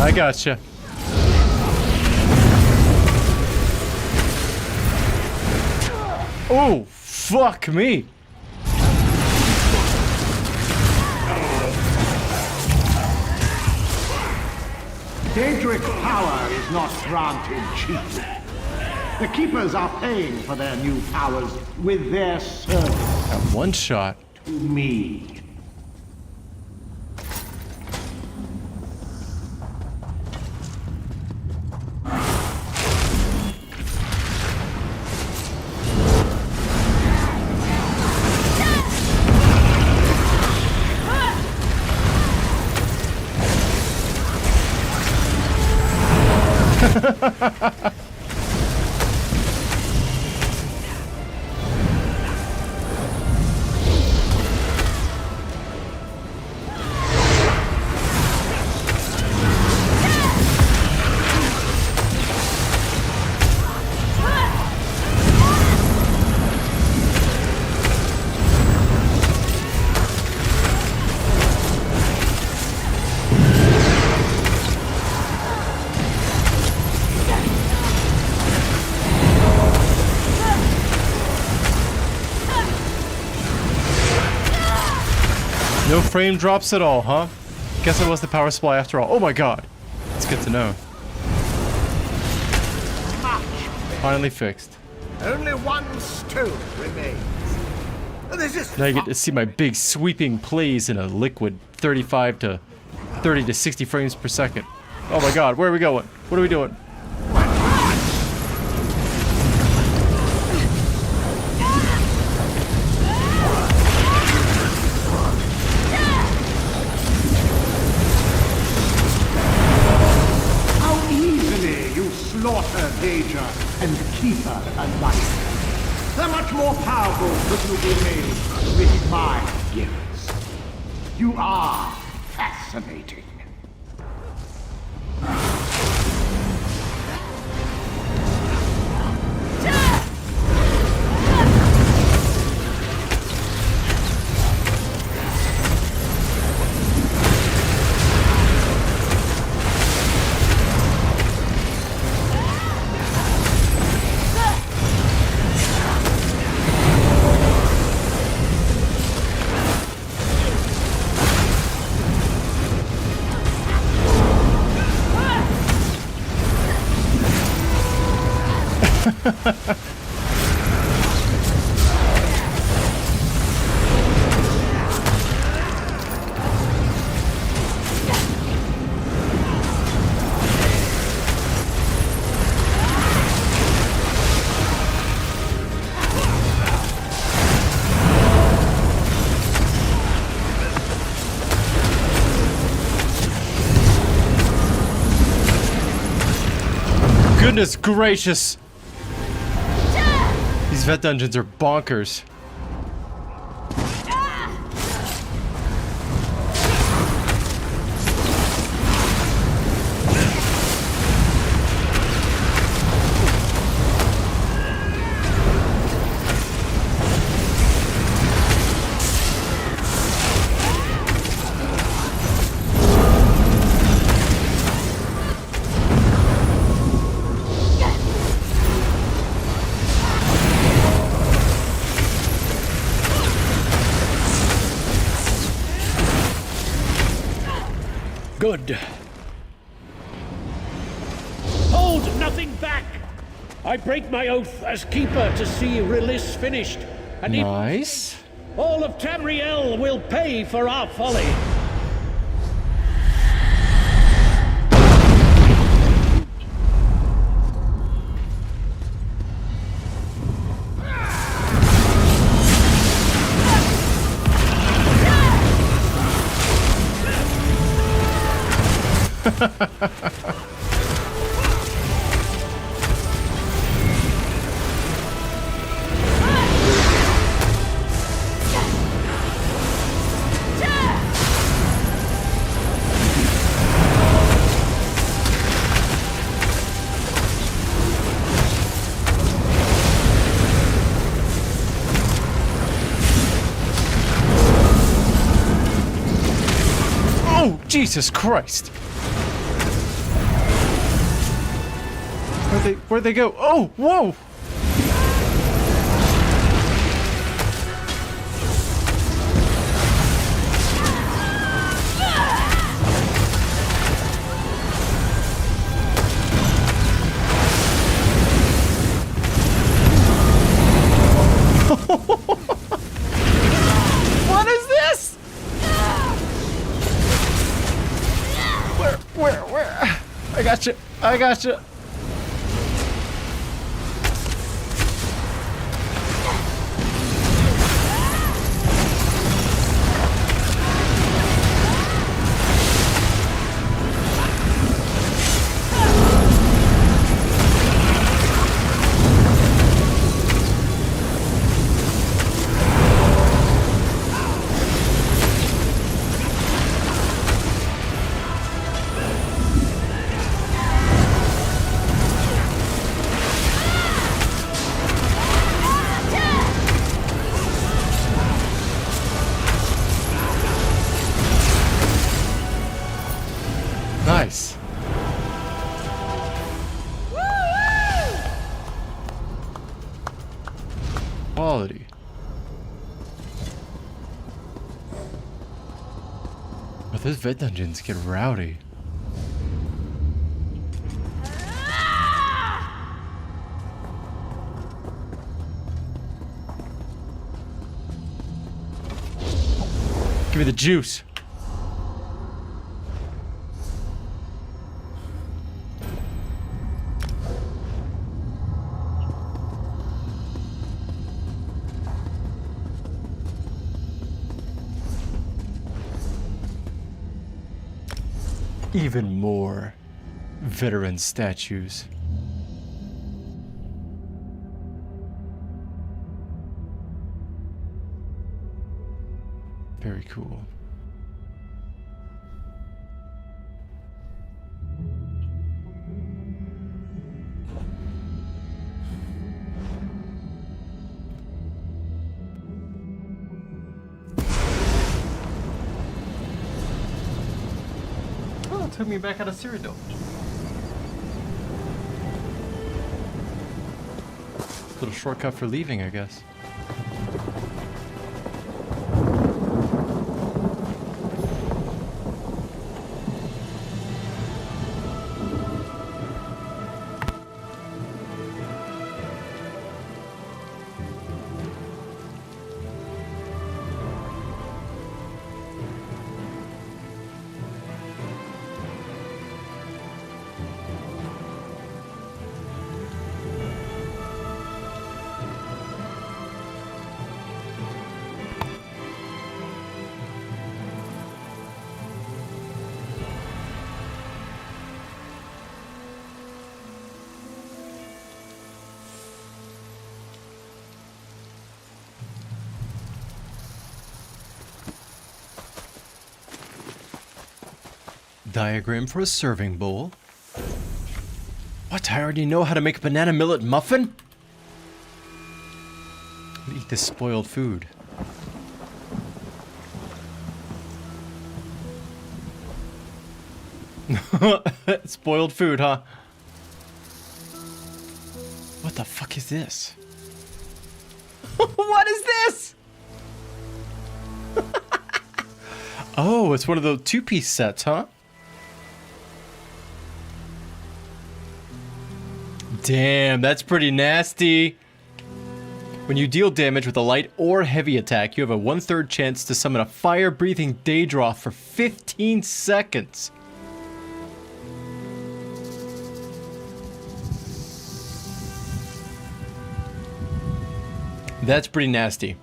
S1: I gotcha. Oh, fuck me.
S10: Daedric power is not granted cheaply. The Keepers are paying for their new powers with their service
S1: Got one shot.
S10: to me.
S1: No frame drops at all, huh? Guess it was the power supply after all. Oh my god. It's good to know. Finally fixed.
S10: Only one stone remains. This is
S1: Now you get to see my big sweeping plays in a liquid 35 to 30 to 60 frames per second. Oh my god, where are we going? What are we doing?
S10: how easily you slaughter Daedra and Keeper alike. They're much more powerful than you be made with my gifts. You are fascinating.
S1: Goodness gracious! These vet dungeons are bonkers.
S11: Good. Hold nothing back! I break my oath as keeper to see Release finished. And
S1: Nice.
S11: all of Tamriel will pay for our folly.
S1: Oh, Jesus Christ! Where'd they go? Oh, whoa! What is this? Where? I gotcha. Nice. Quality. But those vet dungeons get rowdy. Give me the juice. Even more veteran statues. Very cool. Oh, it took me back out of Cyrodiil. Little shortcut for leaving, I guess. diagram for a serving bowl. What? I already know how to make a banana millet muffin? I'm gonna eat this spoiled food. Spoiled food, huh? What the fuck is this? What is this? Oh, it's one of those two-piece sets, huh? Damn, that's pretty nasty. When you deal damage with a light or heavy attack, you have a 1/3 chance to summon a fire-breathing Daedra for 15 seconds. That's pretty nasty.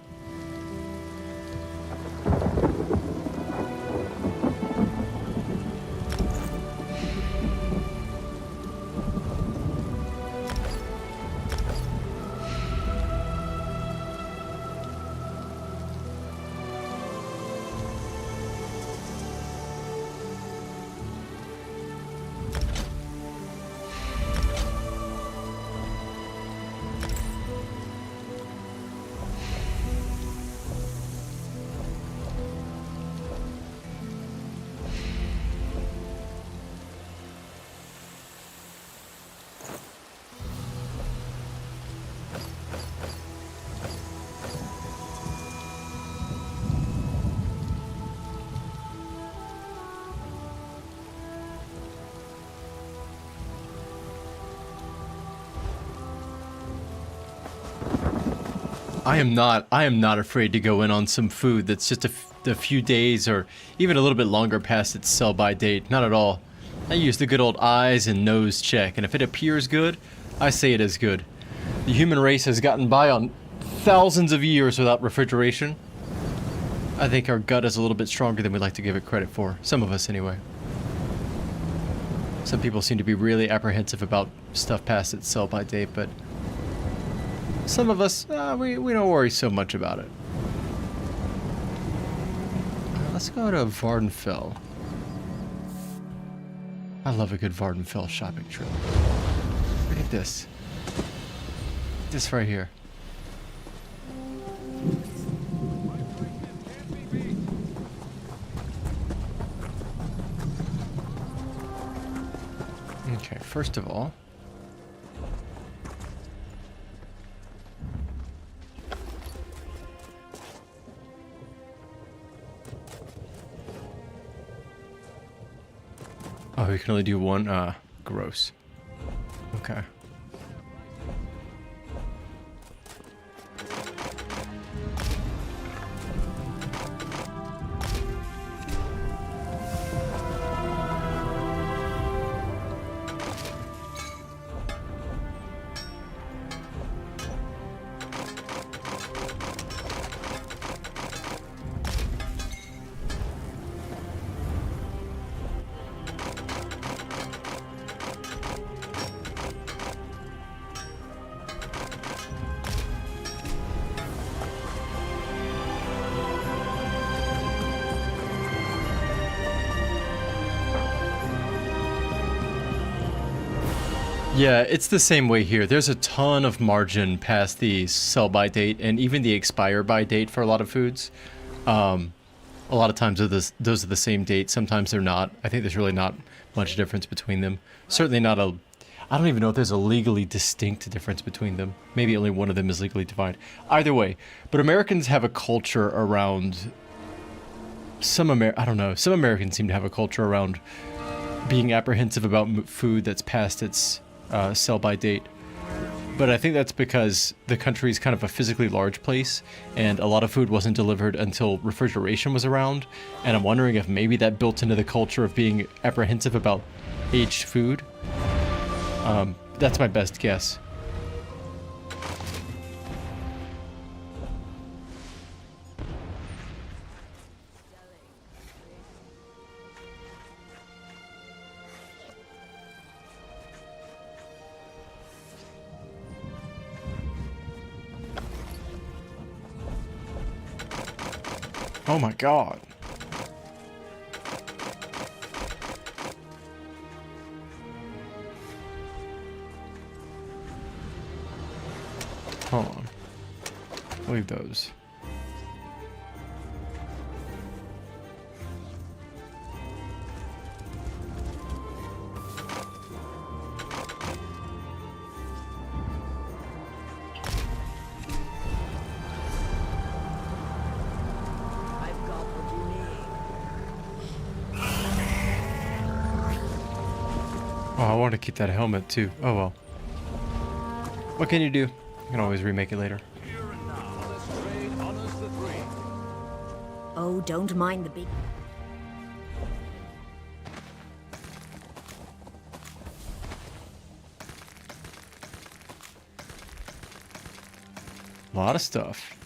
S1: I am not afraid to go in on some food that's just a few days or even a little bit longer past its sell-by date. Not at all. I use the good old eyes and nose check, and if it appears good, I say it is good. The human race has gotten by on thousands of years without refrigeration. I think our gut is a little bit stronger than we like to give it credit for. Some of us, anyway. Some people seem to be really apprehensive about stuff past its sell-by date, but some of us, we don't worry so much about it. Let's go to Vardenfell. I love a good Vardenfell shopping trip. Look at this. This right here. Okay, first of all, oh, we can only do one? Gross. Okay. Yeah, it's the same way here. There's a ton of margin past the sell-by date and even the expire-by date for a lot of foods. A lot of times those are the same date. Sometimes they're not. I think there's really not much difference between them. Certainly not a... I don't even know if there's a legally distinct difference between them. Maybe only one of them is legally defined. Either way. But Americans have a culture around... I don't know. Some Americans seem to have a culture around being apprehensive about food that's past its... sell-by date. But I think that's because the country is kind of a physically large place and a lot of food wasn't delivered until refrigeration was around, and I'm wondering if maybe that built into the culture of being apprehensive about aged food. That's my best guess. Oh my god. Hold on. Leave those. Oh, I want to keep that helmet too. Oh well. What can you do? You can always remake it later.
S12: Oh, don't mind the big...
S1: A lot of stuff.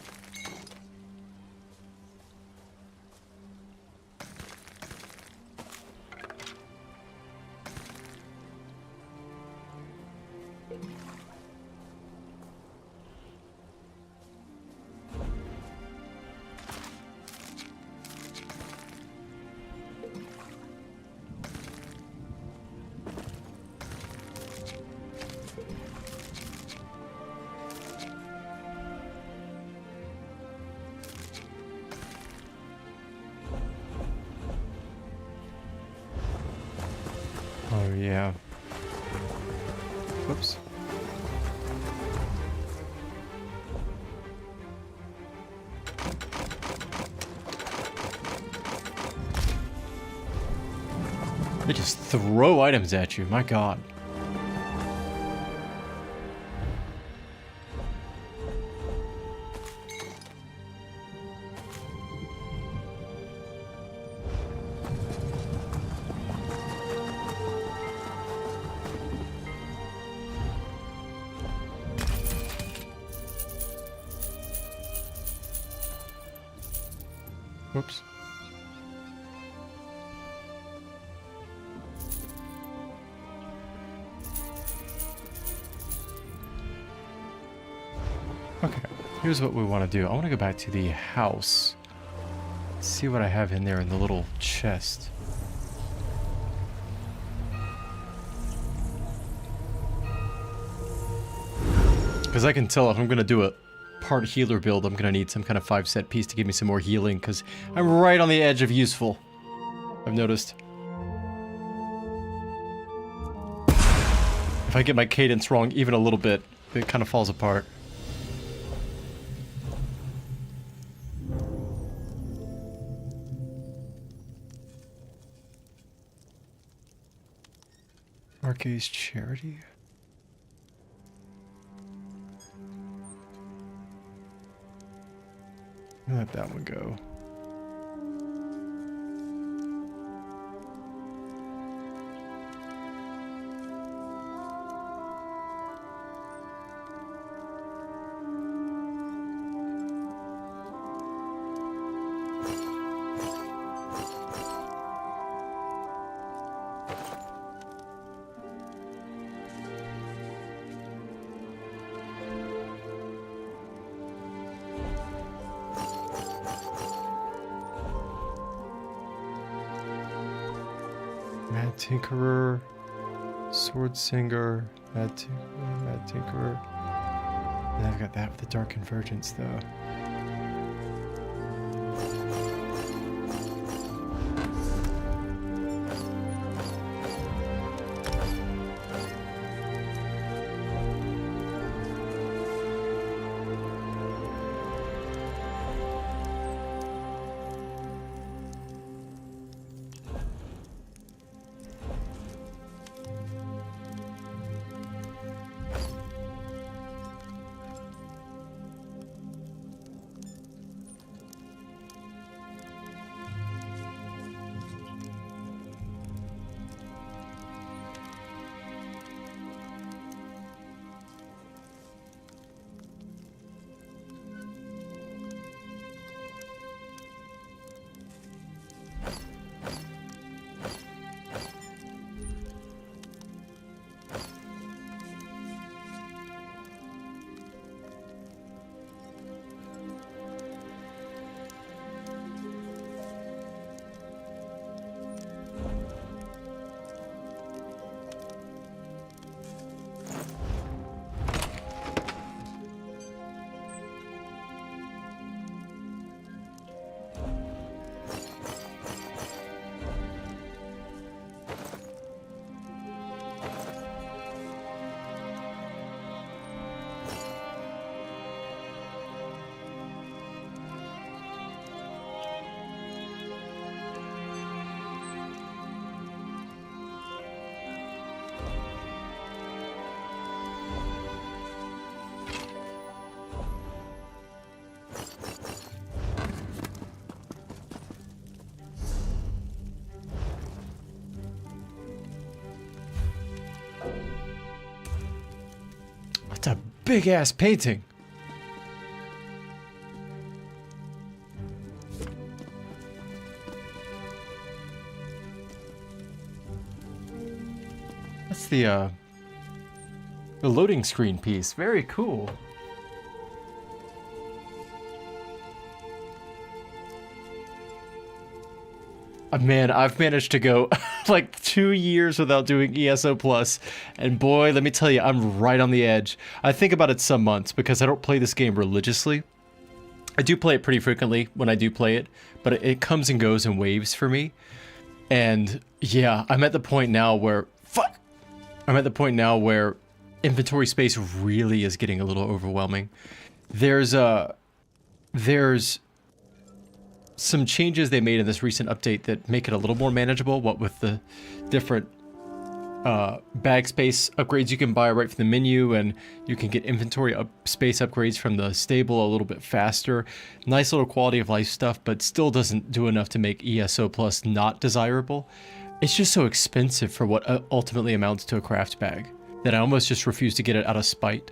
S1: Oh yeah. Whoops. They just throw items at you, my god. Whoops. Okay, here's what we want to do. I want to go back to the house. See what I have in there in the little chest. Because I can tell if I'm going to do a part healer build, I'm going to need some kind of 5-set piece to give me some more healing, because I'm right on the edge of useful. I've noticed. If I get my cadence wrong even a little bit, it kind of falls apart. Arcade's Charity? Let that one go. Mad Tinkerer, Sword Singer, Mad Tinkerer. And I've got that with the Dark Convergence though. It's a big ass painting. That's the loading screen piece. Very cool. Man, I've managed to go like 2 years without doing ESO Plus, and boy, let me tell you, I'm right on the edge. I think about it some months because I don't play this game religiously. I do play it pretty frequently when I do play it, but it comes and goes in waves for me. And yeah, I'm at the point now where inventory space really is getting a little overwhelming. There's some changes they made in this recent update that make it a little more manageable, what with the different bag space upgrades you can buy right from the menu, and you can get inventory space upgrades from the stable a little bit faster. Nice little quality of life stuff, but still doesn't do enough to make ESO Plus not desirable. It's just so expensive for what ultimately amounts to a craft bag that I almost just refuse to get it out of spite.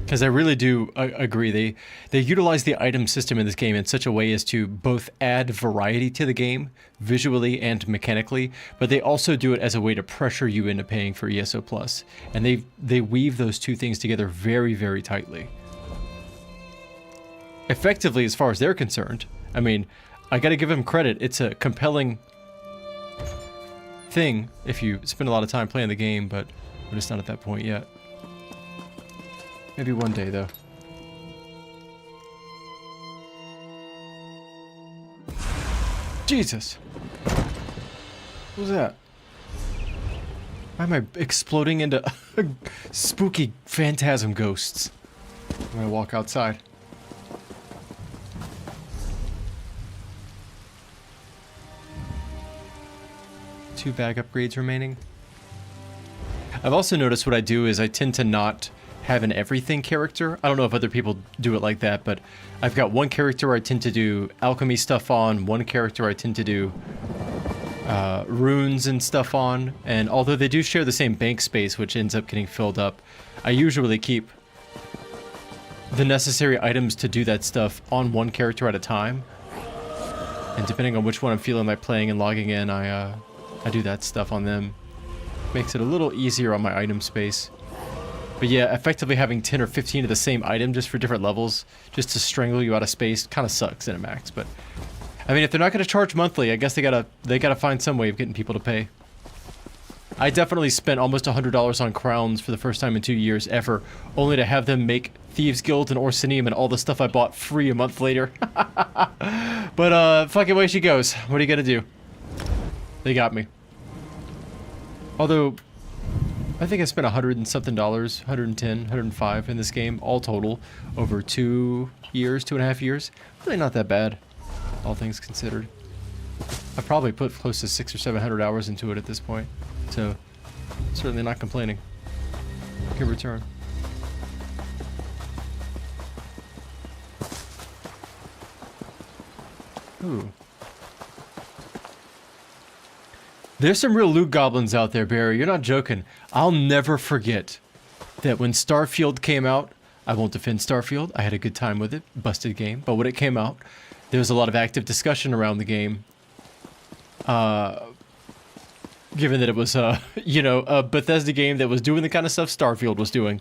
S1: Because I really do agree. They utilize the item system in this game in such a way as to both add variety to the game, visually and mechanically, but they also do it as a way to pressure you into paying for ESO Plus. And they weave those two things together very, very tightly. Effectively, as far as they're concerned. I mean, I gotta give them credit. It's a compelling thing if you spend a lot of time playing the game, but we're just not at that point yet. Maybe one day, though. Jesus! What was that? Why am I exploding into spooky phantasm ghosts? I'm gonna walk outside. 2 bag upgrades remaining. I've also noticed what I do is I tend to not have an everything character. I don't know if other people do it like that, but I've got one character I tend to do alchemy stuff on, one character I tend to do runes and stuff on, and although they do share the same bank space, which ends up getting filled up, I usually keep the necessary items to do that stuff on one character at a time. And depending on which one I'm feeling like playing and logging in, I do that stuff on them. Makes it a little easier on my item space. But yeah, effectively having 10 or 15 of the same item just for different levels, just to strangle you out of space, kind of sucks in a max. But I mean, if they're not going to charge monthly, I guess they gotta find some way of getting people to pay. I definitely spent almost $100 on crowns for the first time in 2 years ever, only to have them make Thieves Guild and Orsinium and all the stuff I bought free a month later. But fucking way she goes. What are you gonna do? They got me. Although, I think I spent $100 and something, 110, 105 in this game, all total, over 2 years, 2.5 years. Really not that bad, all things considered. I probably put close to 600 or 700 hours into it at this point, so certainly not complaining. Good return. Ooh. There's some real loot goblins out there, Barry. You're not joking. I'll never forget that when Starfield came out, I won't defend Starfield. I had a good time with it. Busted game. But when it came out, there was a lot of active discussion around the game. Given that it was, you know, a Bethesda game that was doing the kind of stuff Starfield was doing.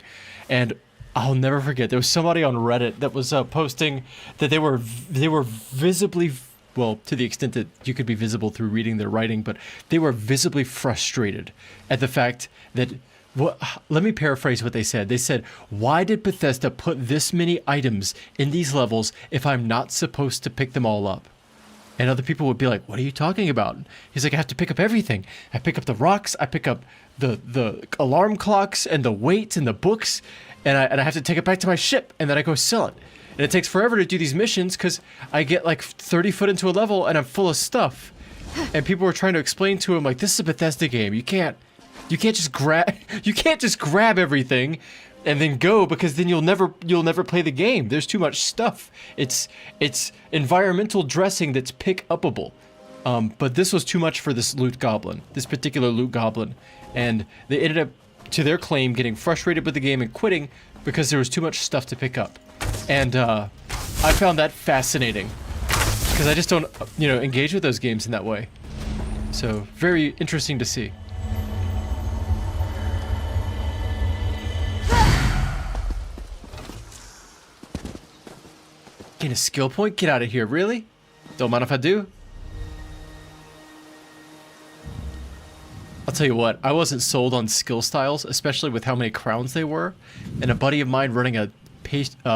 S1: And I'll never forget, there was somebody on Reddit that was posting that they were visibly, well, to the extent that you could be visible through reading their writing, but they were visibly frustrated at the fact that, well, let me paraphrase what they said. They said, why did Bethesda put this many items in these levels if I'm not supposed to pick them all up? And other people would be like, what are you talking about? He's like, I have to pick up everything. I pick up the rocks, I pick up the alarm clocks and the weights and the books, and I have to take it back to my ship, and then I go sell it. And it takes forever to do these missions because I get like 30 foot into a level and I'm full of stuff. And people were trying to explain to him, like, this is a Bethesda game. You can't just grab everything and then go, because then you'll never play the game. There's too much stuff. It's environmental dressing that's pick-upable. But this was too much for this loot goblin, this particular loot goblin. And they ended up, to their claim, getting frustrated with the game and quitting because there was too much stuff to pick up. And I found that fascinating because I just don't, you know, engage with those games in that way. So very interesting to see. Gain a skill point? Get out of here, really? Don't mind if I do. I'll tell you what, I wasn't sold on skill styles, especially with how many crowns they were. And a buddy of mine running a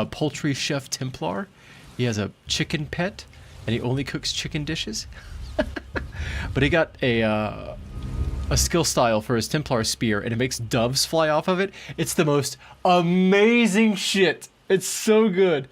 S1: poultry chef Templar, he has a chicken pet, and he only cooks chicken dishes. But he got a skill style for his Templar spear, and it makes doves fly off of it. It's the most amazing shit. It's so good.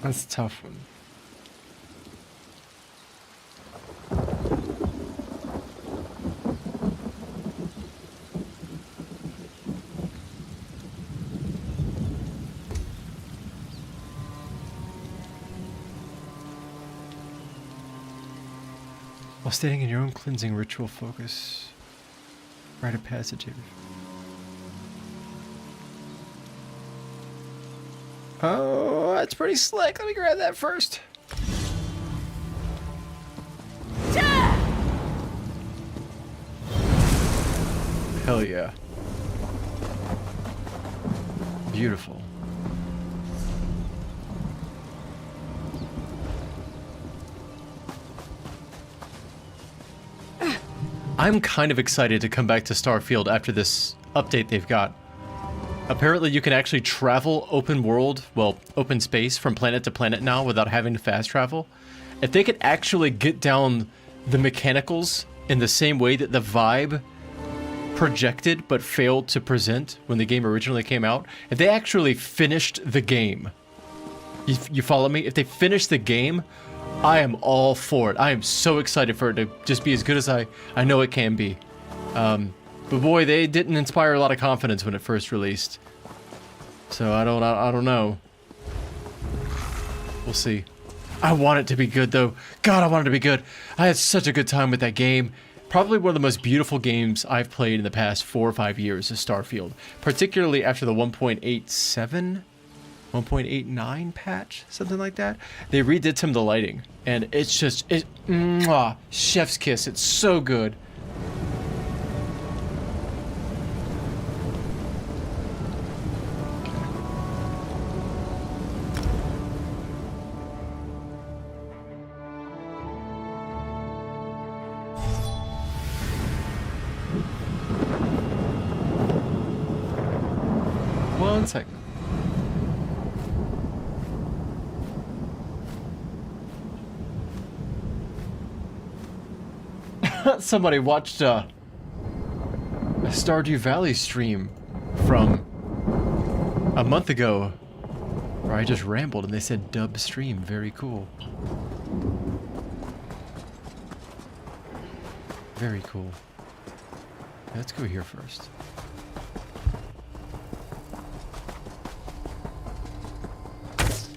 S1: That's a tough one. While standing in your own cleansing ritual focus, write a passage here. Oh, that's pretty slick. Let me grab that first. Hell yeah. Beautiful. I'm kind of excited to come back to Starfield after this update they've got. Apparently you can actually travel open world, well, open space from planet to planet now without having to fast travel. If they could actually get down the mechanicals in the same way that the Vibe projected but failed to present when the game originally came out, if they actually finished the game, you follow me? If they finished the game, I am all for it. I am so excited for it to just be as good as I know it can be. But boy, they didn't inspire a lot of confidence when it first released. So I don't know. We'll see. I want it to be good though. God, I want it to be good. I had such a good time with that game. Probably one of the most beautiful games I've played in the past 4 or 5 years is Starfield. Particularly after the 1.87, 1.89 patch, something like that. They redid some of the lighting, and it's just, mwah, chef's kiss. It's so good. One second. Somebody watched a Stardew Valley stream from a month ago where I just rambled and they said dub stream. Very cool. Very cool. Let's go here first.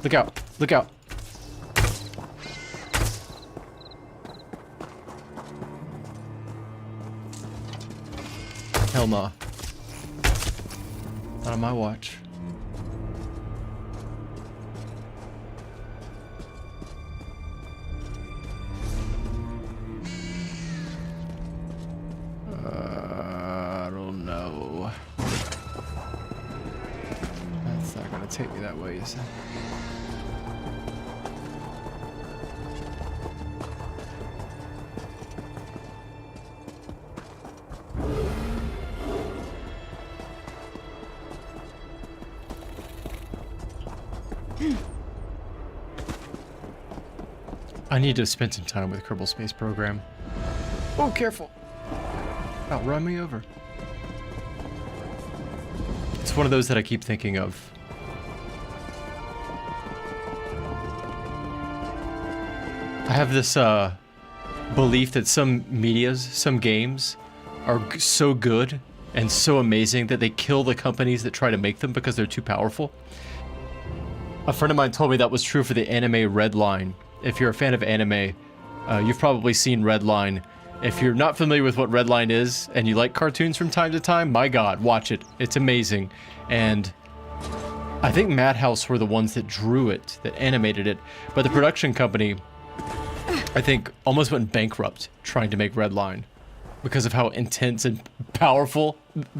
S1: Look out! Look out! Hell nah. Not on my watch. I don't know. That's not gonna take me that way, is it? I need to spend some time with Kerbal Space Program. Oh, careful! About run me over. It's one of those that I keep thinking of. I have this belief that some medias, some games, are so good and so amazing that they kill the companies that try to make them because they're too powerful. A friend of mine told me that was true for the anime Redline. If you're a fan of anime, you've probably seen Redline. If you're not familiar with what Redline is and you like cartoons from time to time, my god, watch it. It's amazing. And I think Madhouse were the ones that drew it, that animated it, but the production company, I think, almost went bankrupt trying to make Redline because of how intense and powerful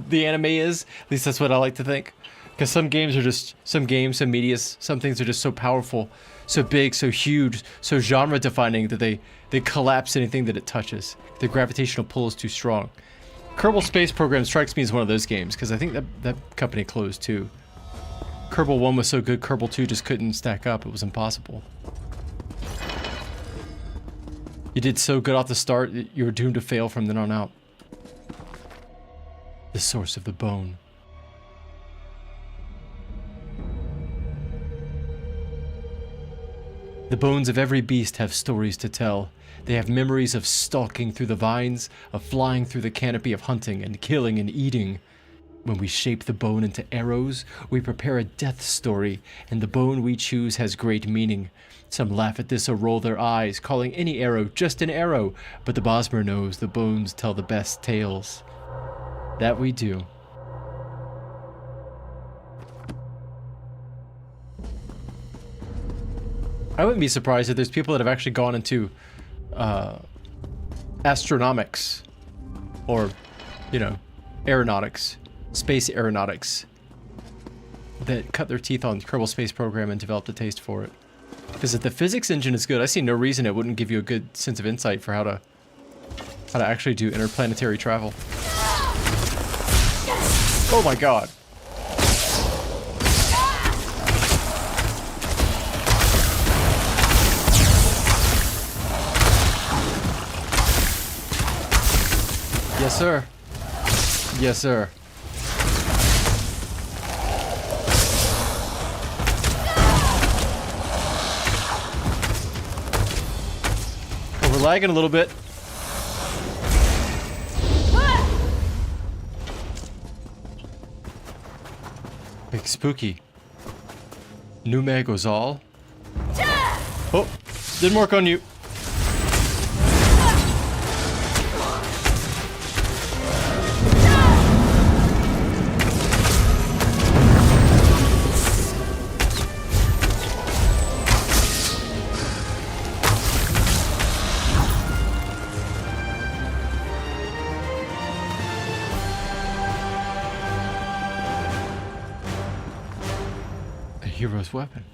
S1: the anime is. At least that's what I like to think. Because some games are just, some medias, some things are just so powerful, so big, so huge, so genre defining that they collapse anything that it touches. The gravitational pull is too strong. Kerbal Space Program strikes me as one of those games because I think that company closed too. Kerbal 1 was so good, Kerbal 2 just couldn't stack up. It was impossible. You did so good off the start, you were doomed to fail from then on out. The source of the bone. The bones of every beast have stories to tell. They have memories of stalking through the vines, of flying through the canopy, of hunting and killing and eating. When we shape the bone into arrows, we prepare a death story, and the bone we choose has great meaning. Some laugh at this or roll their eyes, calling any arrow just an arrow, but the Bosmer knows the bones tell the best tales. That we do. I wouldn't be surprised if there's people that have actually gone into astronomics or, you know, aeronautics, space aeronautics, that cut their teeth on Kerbal Space Program and developed a taste for it. Because if the physics engine is good, I see no reason it wouldn't give you a good sense of insight for how to actually do interplanetary travel. Oh my god. Yes, sir. Yes, sir. Oh, we're lagging a little bit. Big spooky. Nume Gozal. Oh, didn't work on you. Hero's weapon.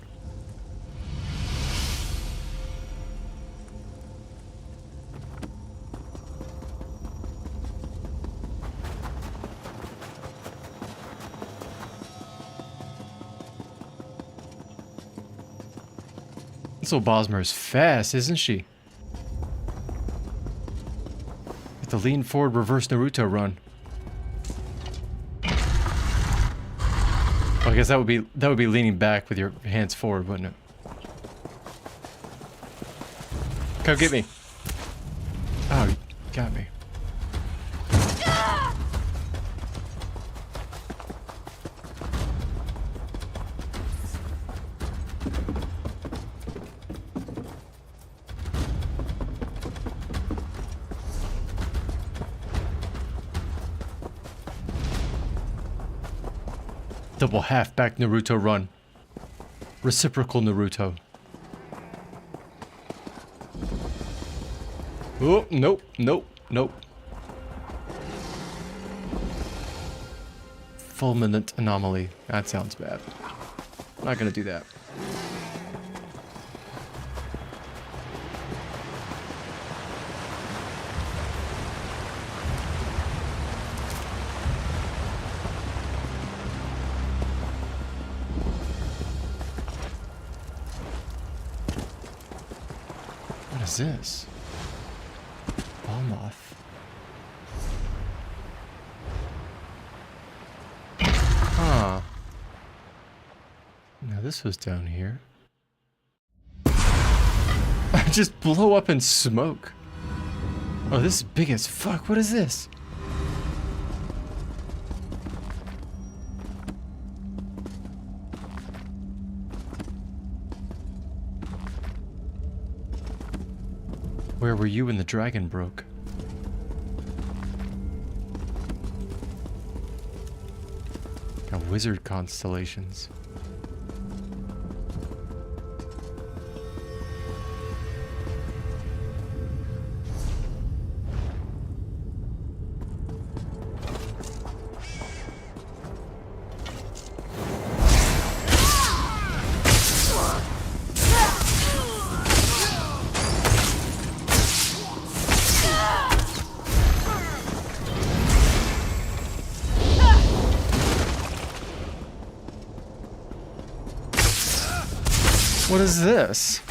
S1: This little Bosmer is fast, isn't she? With the lean forward reverse Naruto run. I guess that would be leaning back with your hands forward, wouldn't it? Come get me. Oh, you got me. Double half-back Naruto run. Reciprocal Naruto. Oh, nope, nope, nope. Fulminant anomaly. That sounds bad. I'm not gonna do that. is this? Balmoth. Huh. Now this was down here. I just blow up in smoke. Oh, this is big as fuck. What is this? Where were you when the dragon broke? Got wizard constellations. What is this?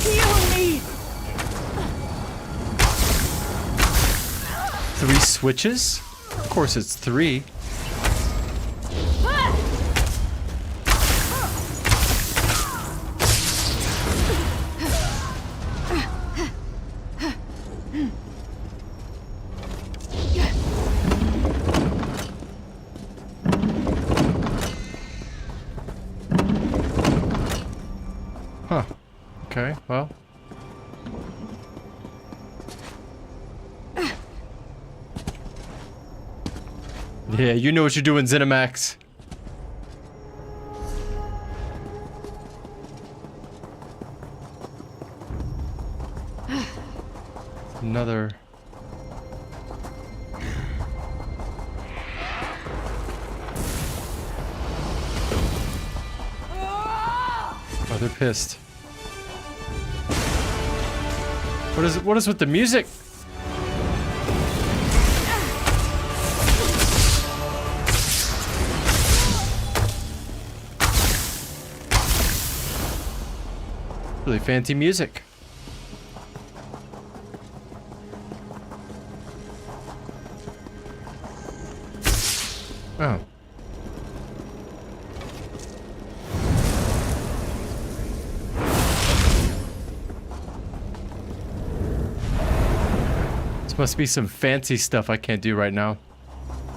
S4: Heal me!
S1: 3 switches? Of course it's 3. Huh. Okay, well. Yeah, you know what you're doing, Zenimax. Another. Oh, they're pissed. What is with the music? Really fancy music. Oh. This must be some fancy stuff I can't do right now.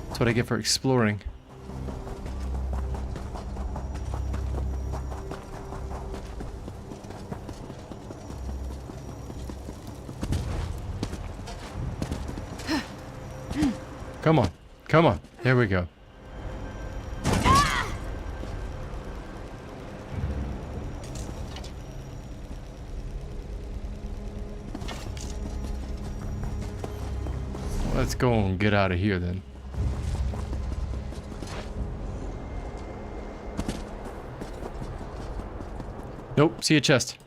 S1: That's what I get for exploring. Come on. Come on. There we go. Let's go and get out of here then. Nope, see a chest.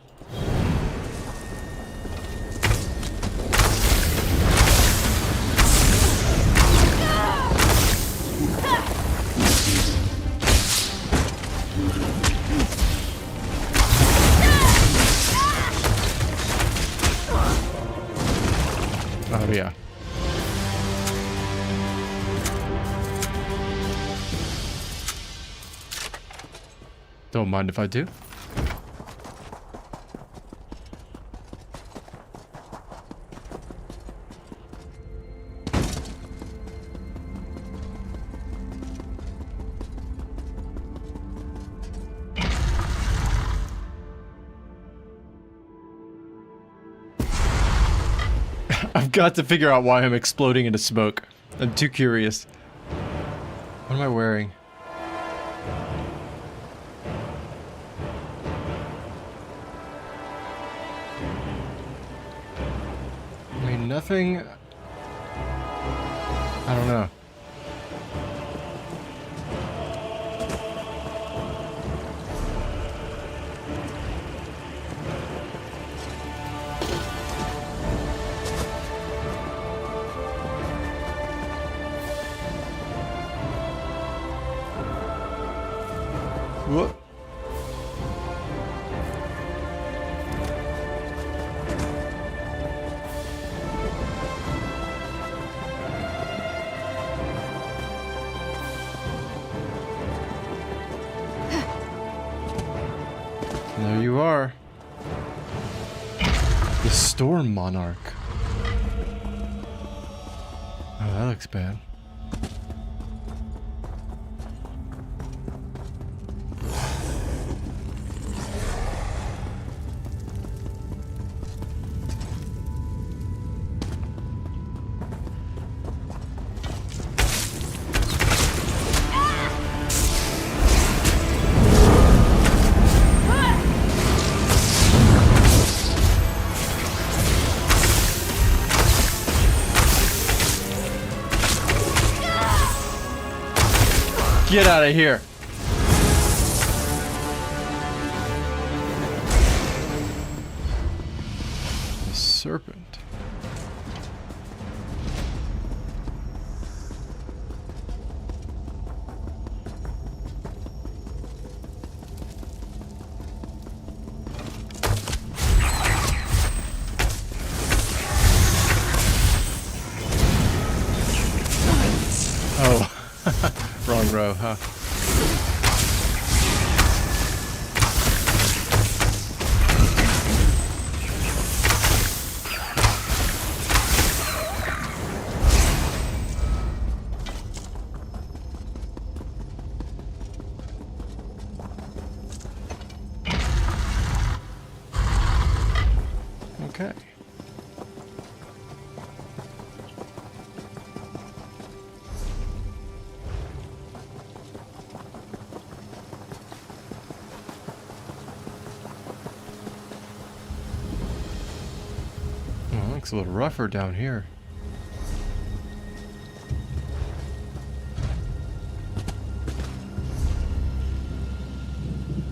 S1: Oh yeah. Don't mind if I do. I've got to figure out why I'm exploding into smoke. I'm too curious. What am I wearing? I mean, nothing... I don't know. What? There you are. The Storm Monarch. Oh, that looks bad. Get out of here. The serpent. Oh. Wrong row, huh? Okay. Looks a little rougher down here.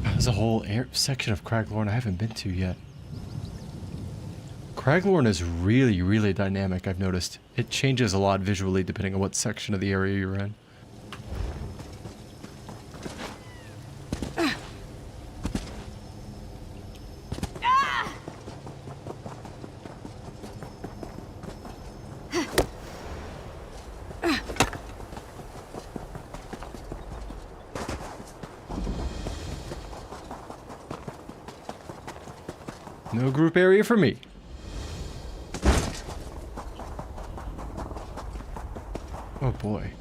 S1: There's a whole section of Craglorn I haven't been to yet. Craglorn is really, really dynamic, I've noticed. It changes a lot visually depending on what section of the area you're in. No group area for me. Oh boy.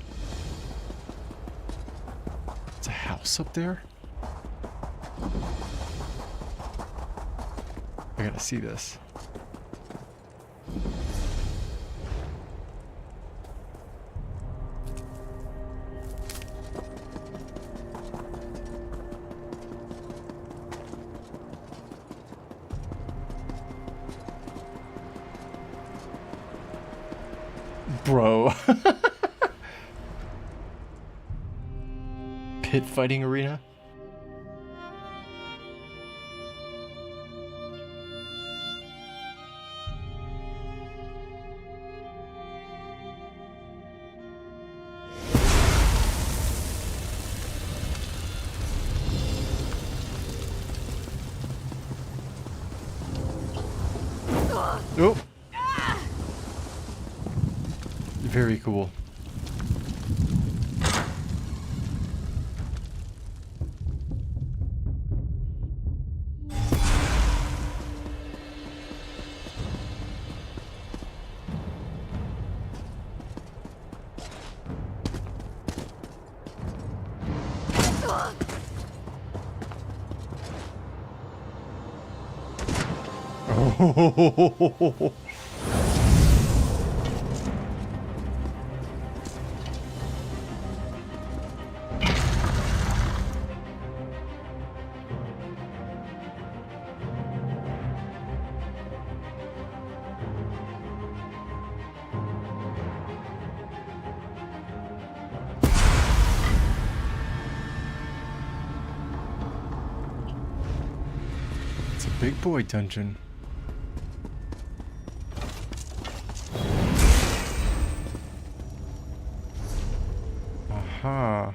S1: It's a house up there? I gotta see this. Bro. Pit fighting arena? Oh. Very cool. Oh. It's a big boy dungeon. Aha.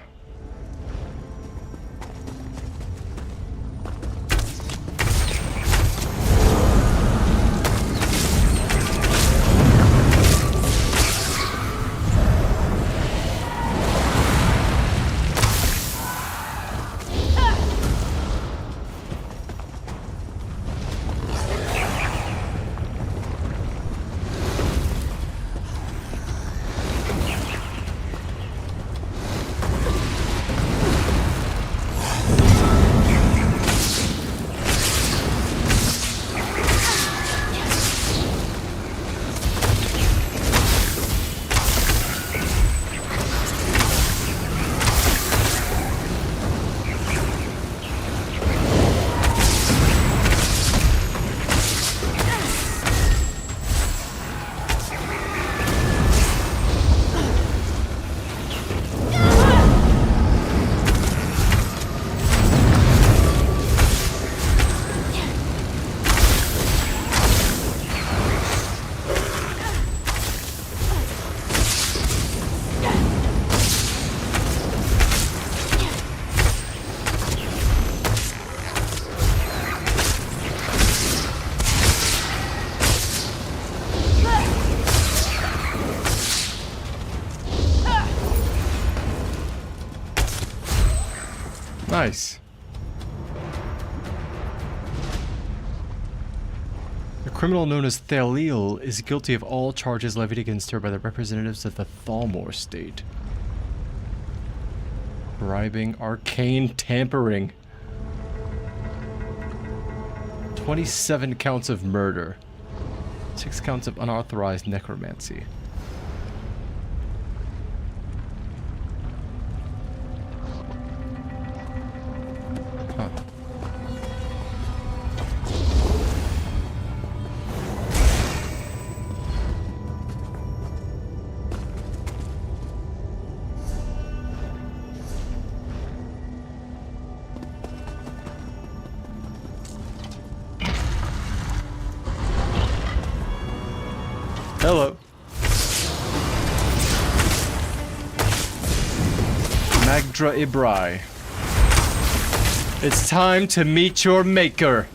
S1: Nice. The criminal known as Thalil is guilty of all charges levied against her by the representatives of the Thalmor state. Bribing, arcane tampering. 27 counts of murder. 6 counts of unauthorized necromancy. Huh. Hello. Magdra Ibrai. It's time to meet your maker.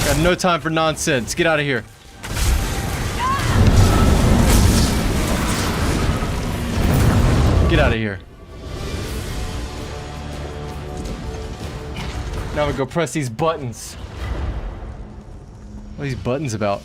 S1: Got no time for nonsense. Get out of here. Get out of here. Now we go press these buttons. What are these buttons about?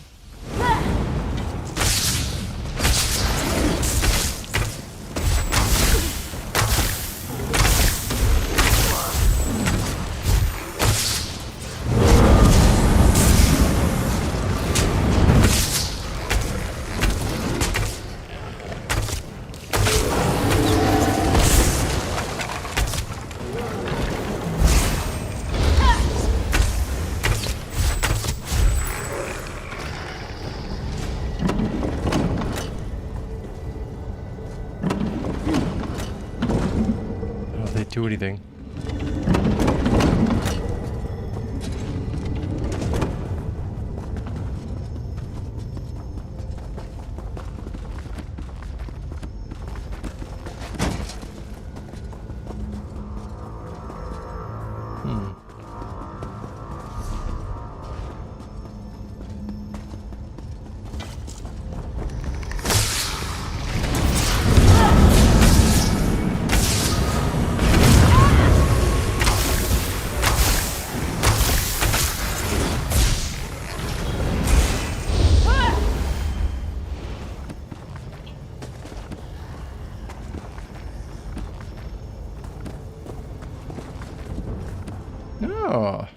S1: Do anything. Oh.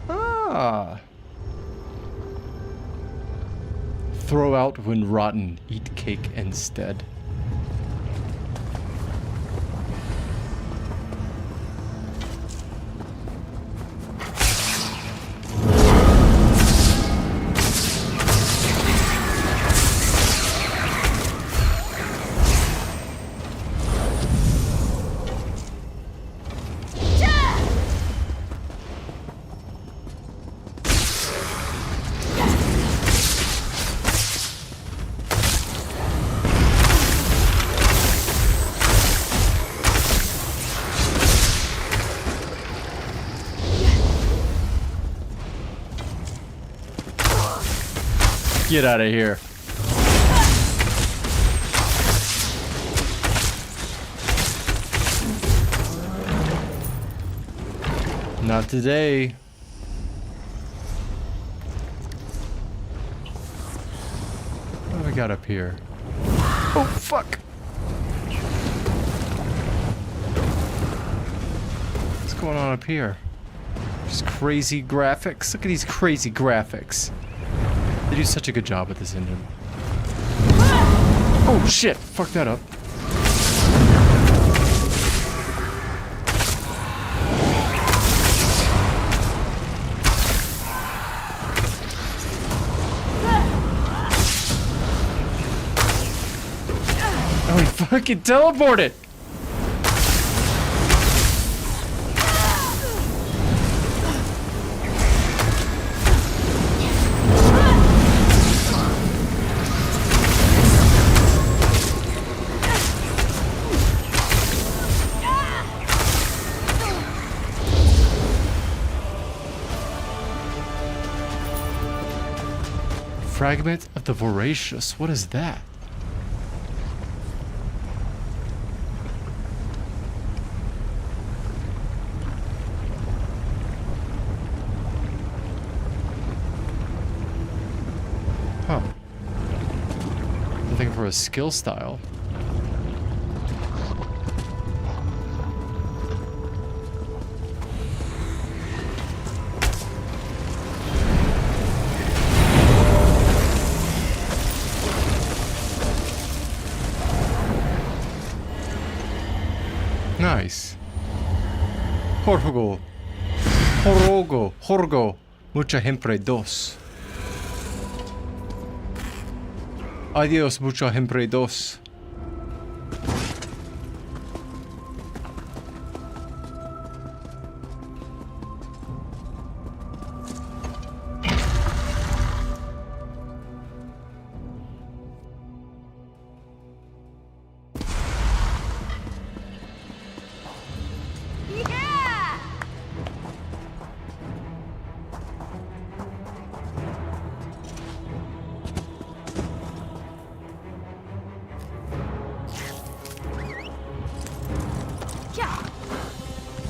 S1: Ah. Throw out when rotten, eat cake instead. Get out of here. Not today. What do we got up here? Oh, fuck. What's going on up here? Just crazy graphics. Look at these crazy graphics. They do such a good job with this engine. Oh shit! Fuck that up. Oh, he fucking teleported! Fragment of the Voracious. What is that? Huh. Looking for a skill style. Nice. Jorgo. Jorgo. Mucha hempre dos. Adiós, mucha hempre dos.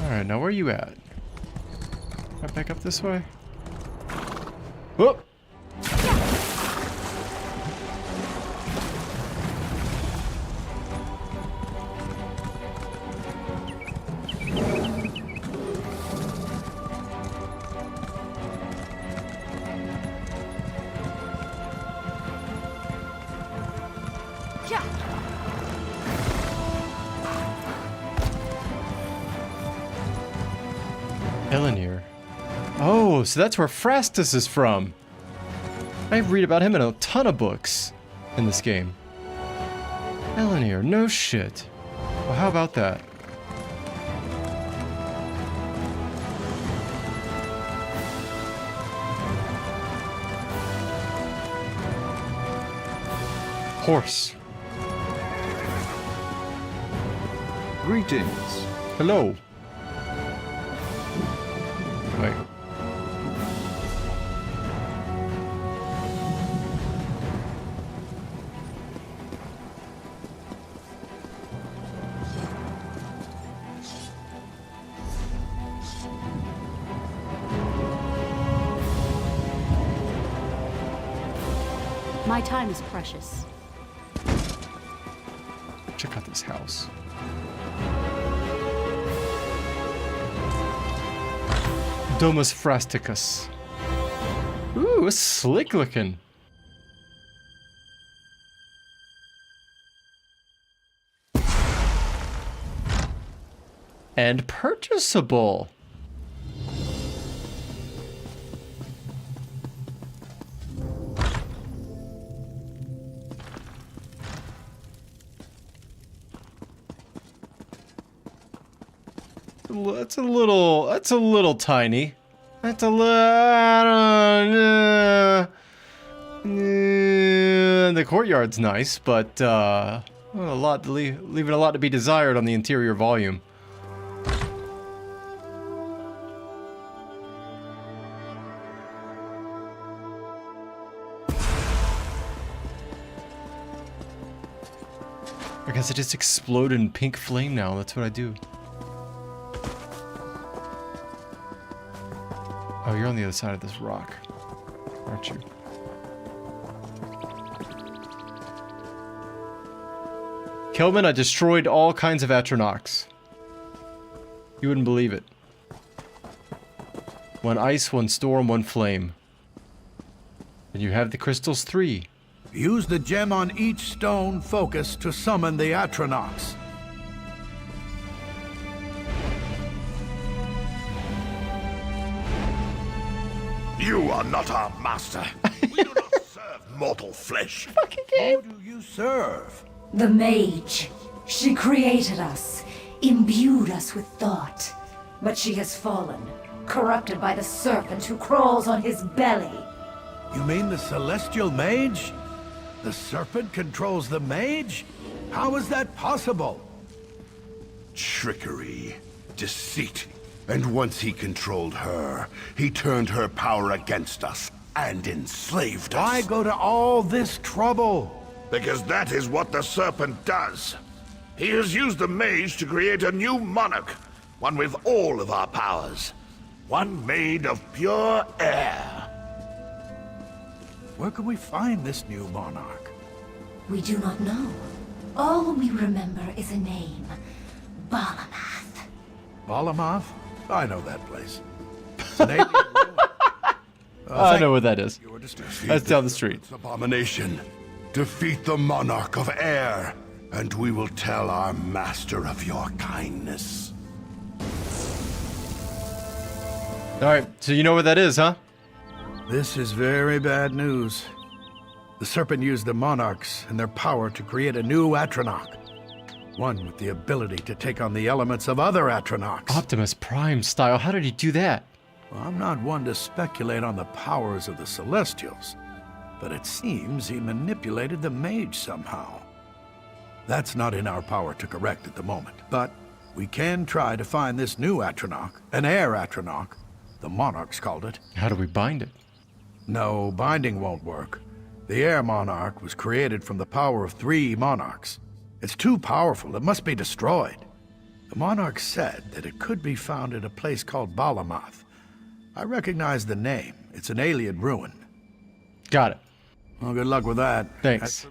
S1: Alright, now where are you at? Right back up this way? Whoop! Elenir. Oh, so that's where Phrastus is from. I read about him in a ton of books in this game. Elenir, no shit. Well, how about that? Horse.
S6: Greetings.
S1: Hello. Wait.
S3: My time is precious.
S1: Check out this house. Domus Phrasticus. Ooh, it's slick looking. And purchasable. That's a little tiny. That's a little. The courtyard's nice, but leaving a lot to be desired on the interior volume. I guess I just explode in pink flame now. That's what I do. Oh, you're on the other side of this rock, aren't you? Kelvin, I destroyed all kinds of Atronachs. You wouldn't believe it. One ice, one storm, one flame. And you have the crystals 3.
S7: Use the gem on each stone focus to summon the Atronachs. You are not our master. We do not serve mortal flesh. Who do you serve?
S12: The mage. She created us, imbued us with thought. But she has fallen, corrupted by the serpent who crawls on his belly.
S7: You mean the celestial mage? The serpent controls the mage? How is that possible?
S13: Trickery, deceit. And once he controlled her, he turned her power against us.
S7: and enslaved us. Why go to all this trouble?
S13: Because that is what the Serpent does. He has used the mage to create a new monarch, one with all of our powers. One made of pure air.
S7: Where can we find this new monarch?
S12: We do not know. All we remember is a name. Balamath.
S7: Balamath? I know that place. It's an alien ruin.
S1: I know what that is. That's down the street.
S7: Abomination. Defeat the monarch of air, and we will tell our master of your kindness.
S1: Alright, so you know what that is, huh?
S7: This is very bad news. The Serpent used the monarchs and their power to create a new Atronach. One with the ability to take on the elements of other Atronachs.
S1: Optimus Prime style. How did he do that?
S7: Well, I'm not one to speculate on the powers of the Celestials, but it seems he manipulated the mage somehow. That's not in our power to correct at the moment, but we can try to find this new Atronach, an air Atronach. The monarchs called it.
S1: How do we bind it?
S7: No, binding won't work. The air monarch was created from the power of 3 monarchs. It's too powerful, it must be destroyed. The monarch said that it could be found at a place called Balamath. I recognize the name. It's an alien ruin.
S1: Got it.
S7: Well, good luck with that.
S1: Thanks.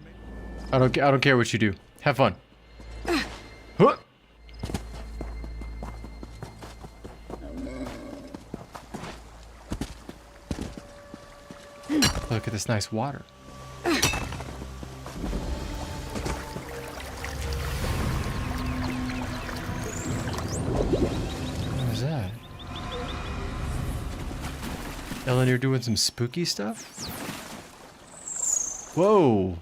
S1: I don't care what you do. Have fun. Huh. Look at this nice water. What was that? Ellen, you're doing some spooky stuff? Whoa!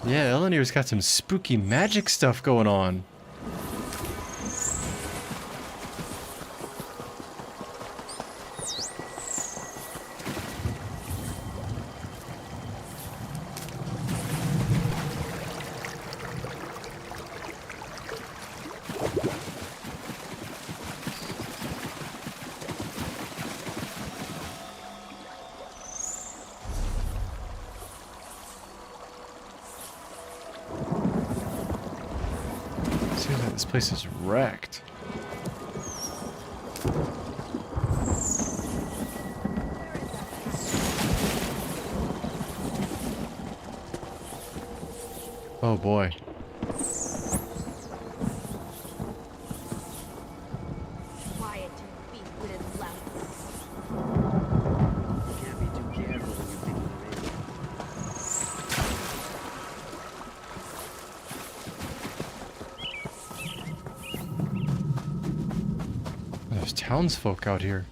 S1: Yeah, Eleanor's got some spooky magic stuff going on. Seems like this place is wrecked. Oh boy.
S5: Quiet, you big-witted louse.
S6: Can't be too careful when you're picking the radio.
S1: There's townsfolk out here.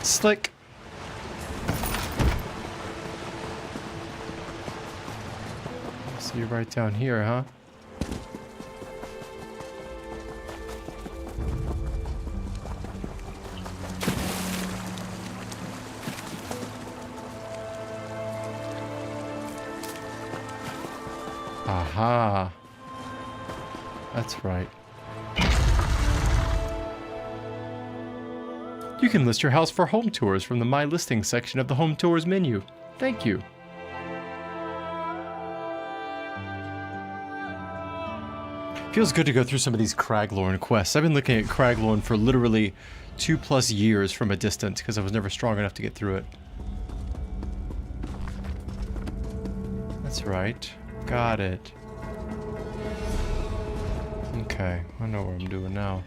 S1: Slick. So you're right down here, huh? Aha. That's right. You can list your house for home tours from the My Listings section of the Home Tours menu. Thank you. Feels good to go through some of these Craglorn quests. I've been looking at Craglorn for literally 2+ years from a distance because I was never strong enough to get through it. That's right. Got it. Okay, I know what I'm doing now.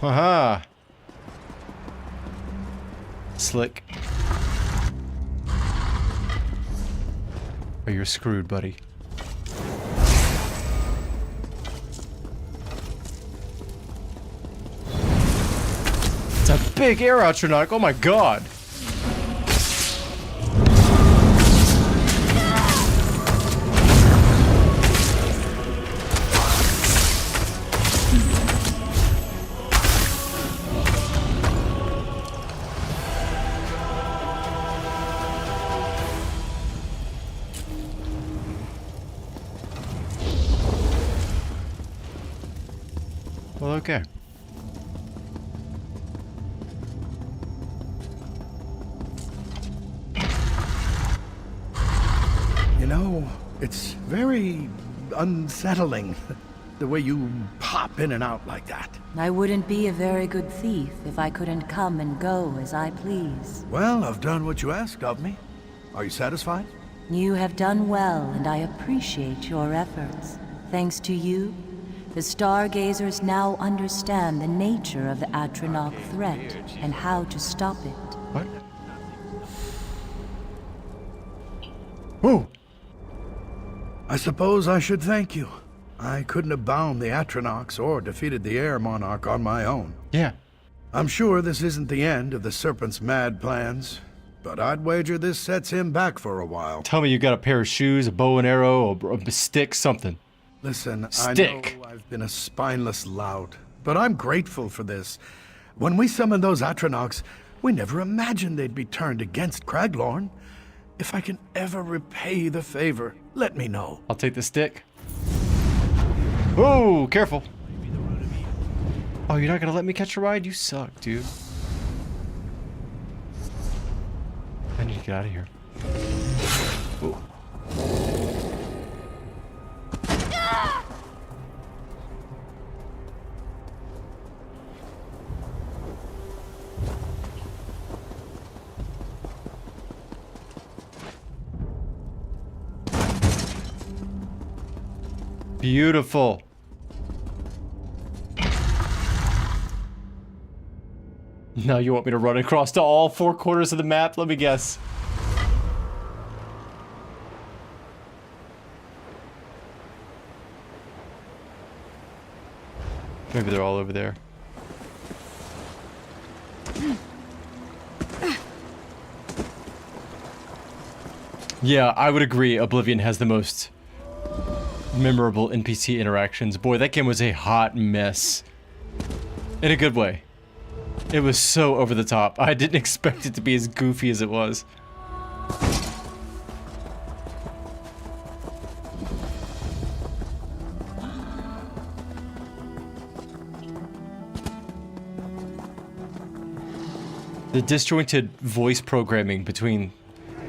S1: Haha. Slick. Oh, you're screwed, buddy. It's a big air Atronach. Oh my god. Well, okay.
S7: You know, it's very unsettling, the way you pop in and out like that.
S12: I wouldn't be a very good thief if I couldn't come and go as I please.
S7: Well, I've done what you asked of me. Are you satisfied?
S12: You have done well, and I appreciate your efforts. Thanks to you, the Stargazers now understand the nature of the Atronach threat and how to stop it.
S1: What? Whoa!
S7: I suppose I should thank you. I couldn't have bound the Atronachs or defeated the Air Monarch on my own.
S1: Yeah.
S7: I'm sure this isn't the end of the Serpent's mad plans, but I'd wager this sets him back for a while.
S1: Tell me you got a pair of shoes, a bow and arrow, a stick, something.
S7: Listen,
S1: Stick.
S7: I know I've been a spineless lout, but I'm grateful for this. When we summoned those Atronachs, we never imagined they'd be turned against Craglorn. If I can ever repay the favor, let me know.
S1: I'll take the stick. Oh, careful. Oh, you're not gonna let me catch a ride? You suck, dude. I need to get out of here. Oh. Beautiful. Now you want me to run across to all 4 corners of the map? Let me guess. Maybe they're all over there. Yeah, I would agree. Oblivion has the most memorable NPC interactions. Boy, that game was a hot mess. In a good way. It was so over the top. I didn't expect it to be as goofy as it was. The disjointed voice programming between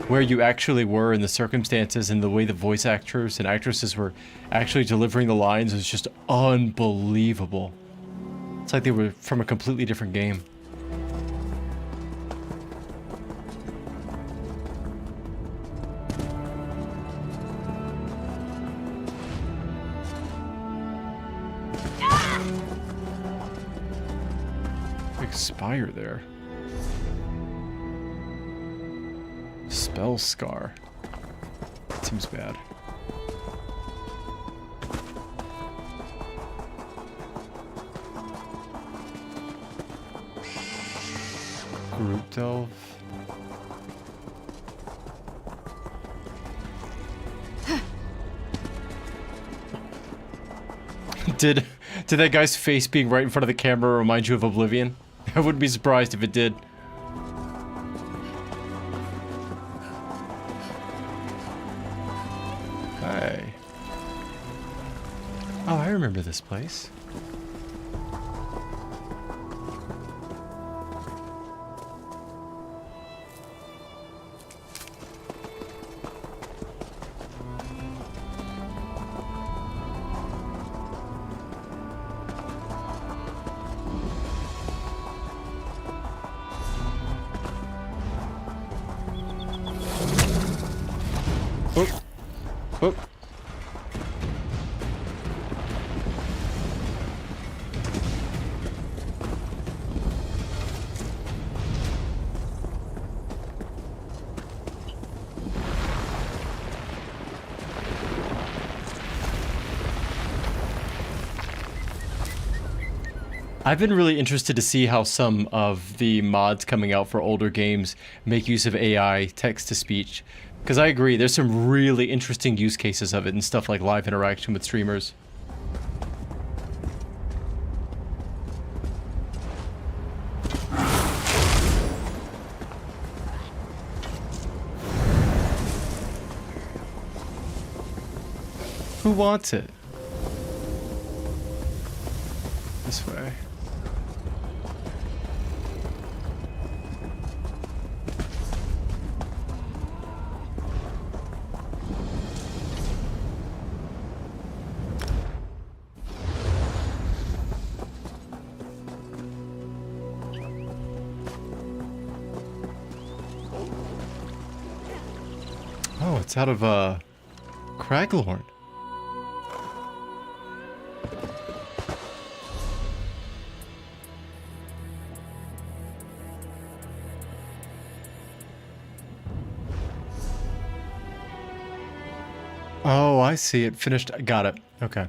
S1: where you actually were and the circumstances and the way the voice actors and actresses were actually delivering the lines was just unbelievable. It's like they were from a completely different game. Big spire there. Spell scar. Seems bad. Group delve. Did that guy's face being right in front of the camera remind you of Oblivion? I wouldn't be surprised if it did. Hey. Oh, I remember this place. Oh. Oh. I've been really interested to see how some of the mods coming out for older games make use of AI, text-to-speech. Because I agree, there's some really interesting use cases of it and stuff like live interaction with streamers. Who wants it? This way. Oh, it's out of Craglorn. Oh, I see. It finished. Got it. Okay.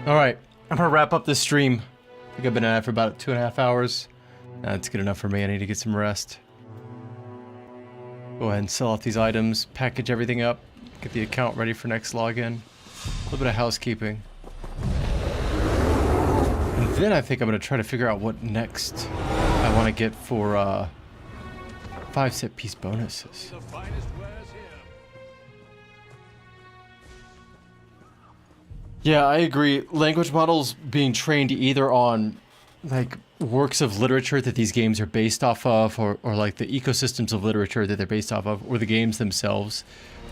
S1: Alright, I'm gonna wrap up this stream. I think I've been at it for about 2.5 hours. That's good enough for me. I need to get some rest. Go ahead and sell off these items, package everything up, get the account ready for next login. A little bit of housekeeping. And then I think I'm gonna try to figure out what next I want to get for 5 set piece bonuses. Yeah, I agree. Language models being trained either on like works of literature that these games are based off of, or like the ecosystems of literature that they're based off of, or the games themselves,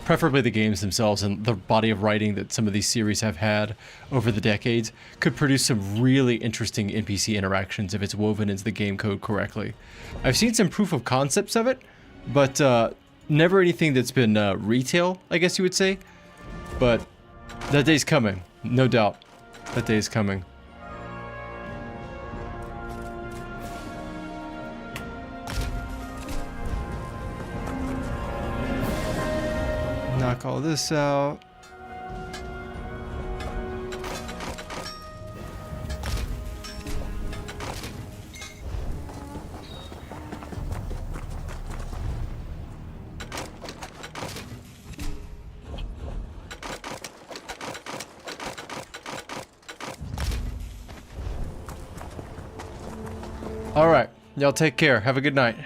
S1: preferably the games themselves and the body of writing that some of these series have had over the decades, could produce some really interesting NPC interactions if it's woven into the game code correctly. I've seen some proof of concepts of it, but never anything that's been retail, I guess you would say. But that day's coming. No doubt. That day is coming. Knock all this out. All right, y'all take care. Have a good night.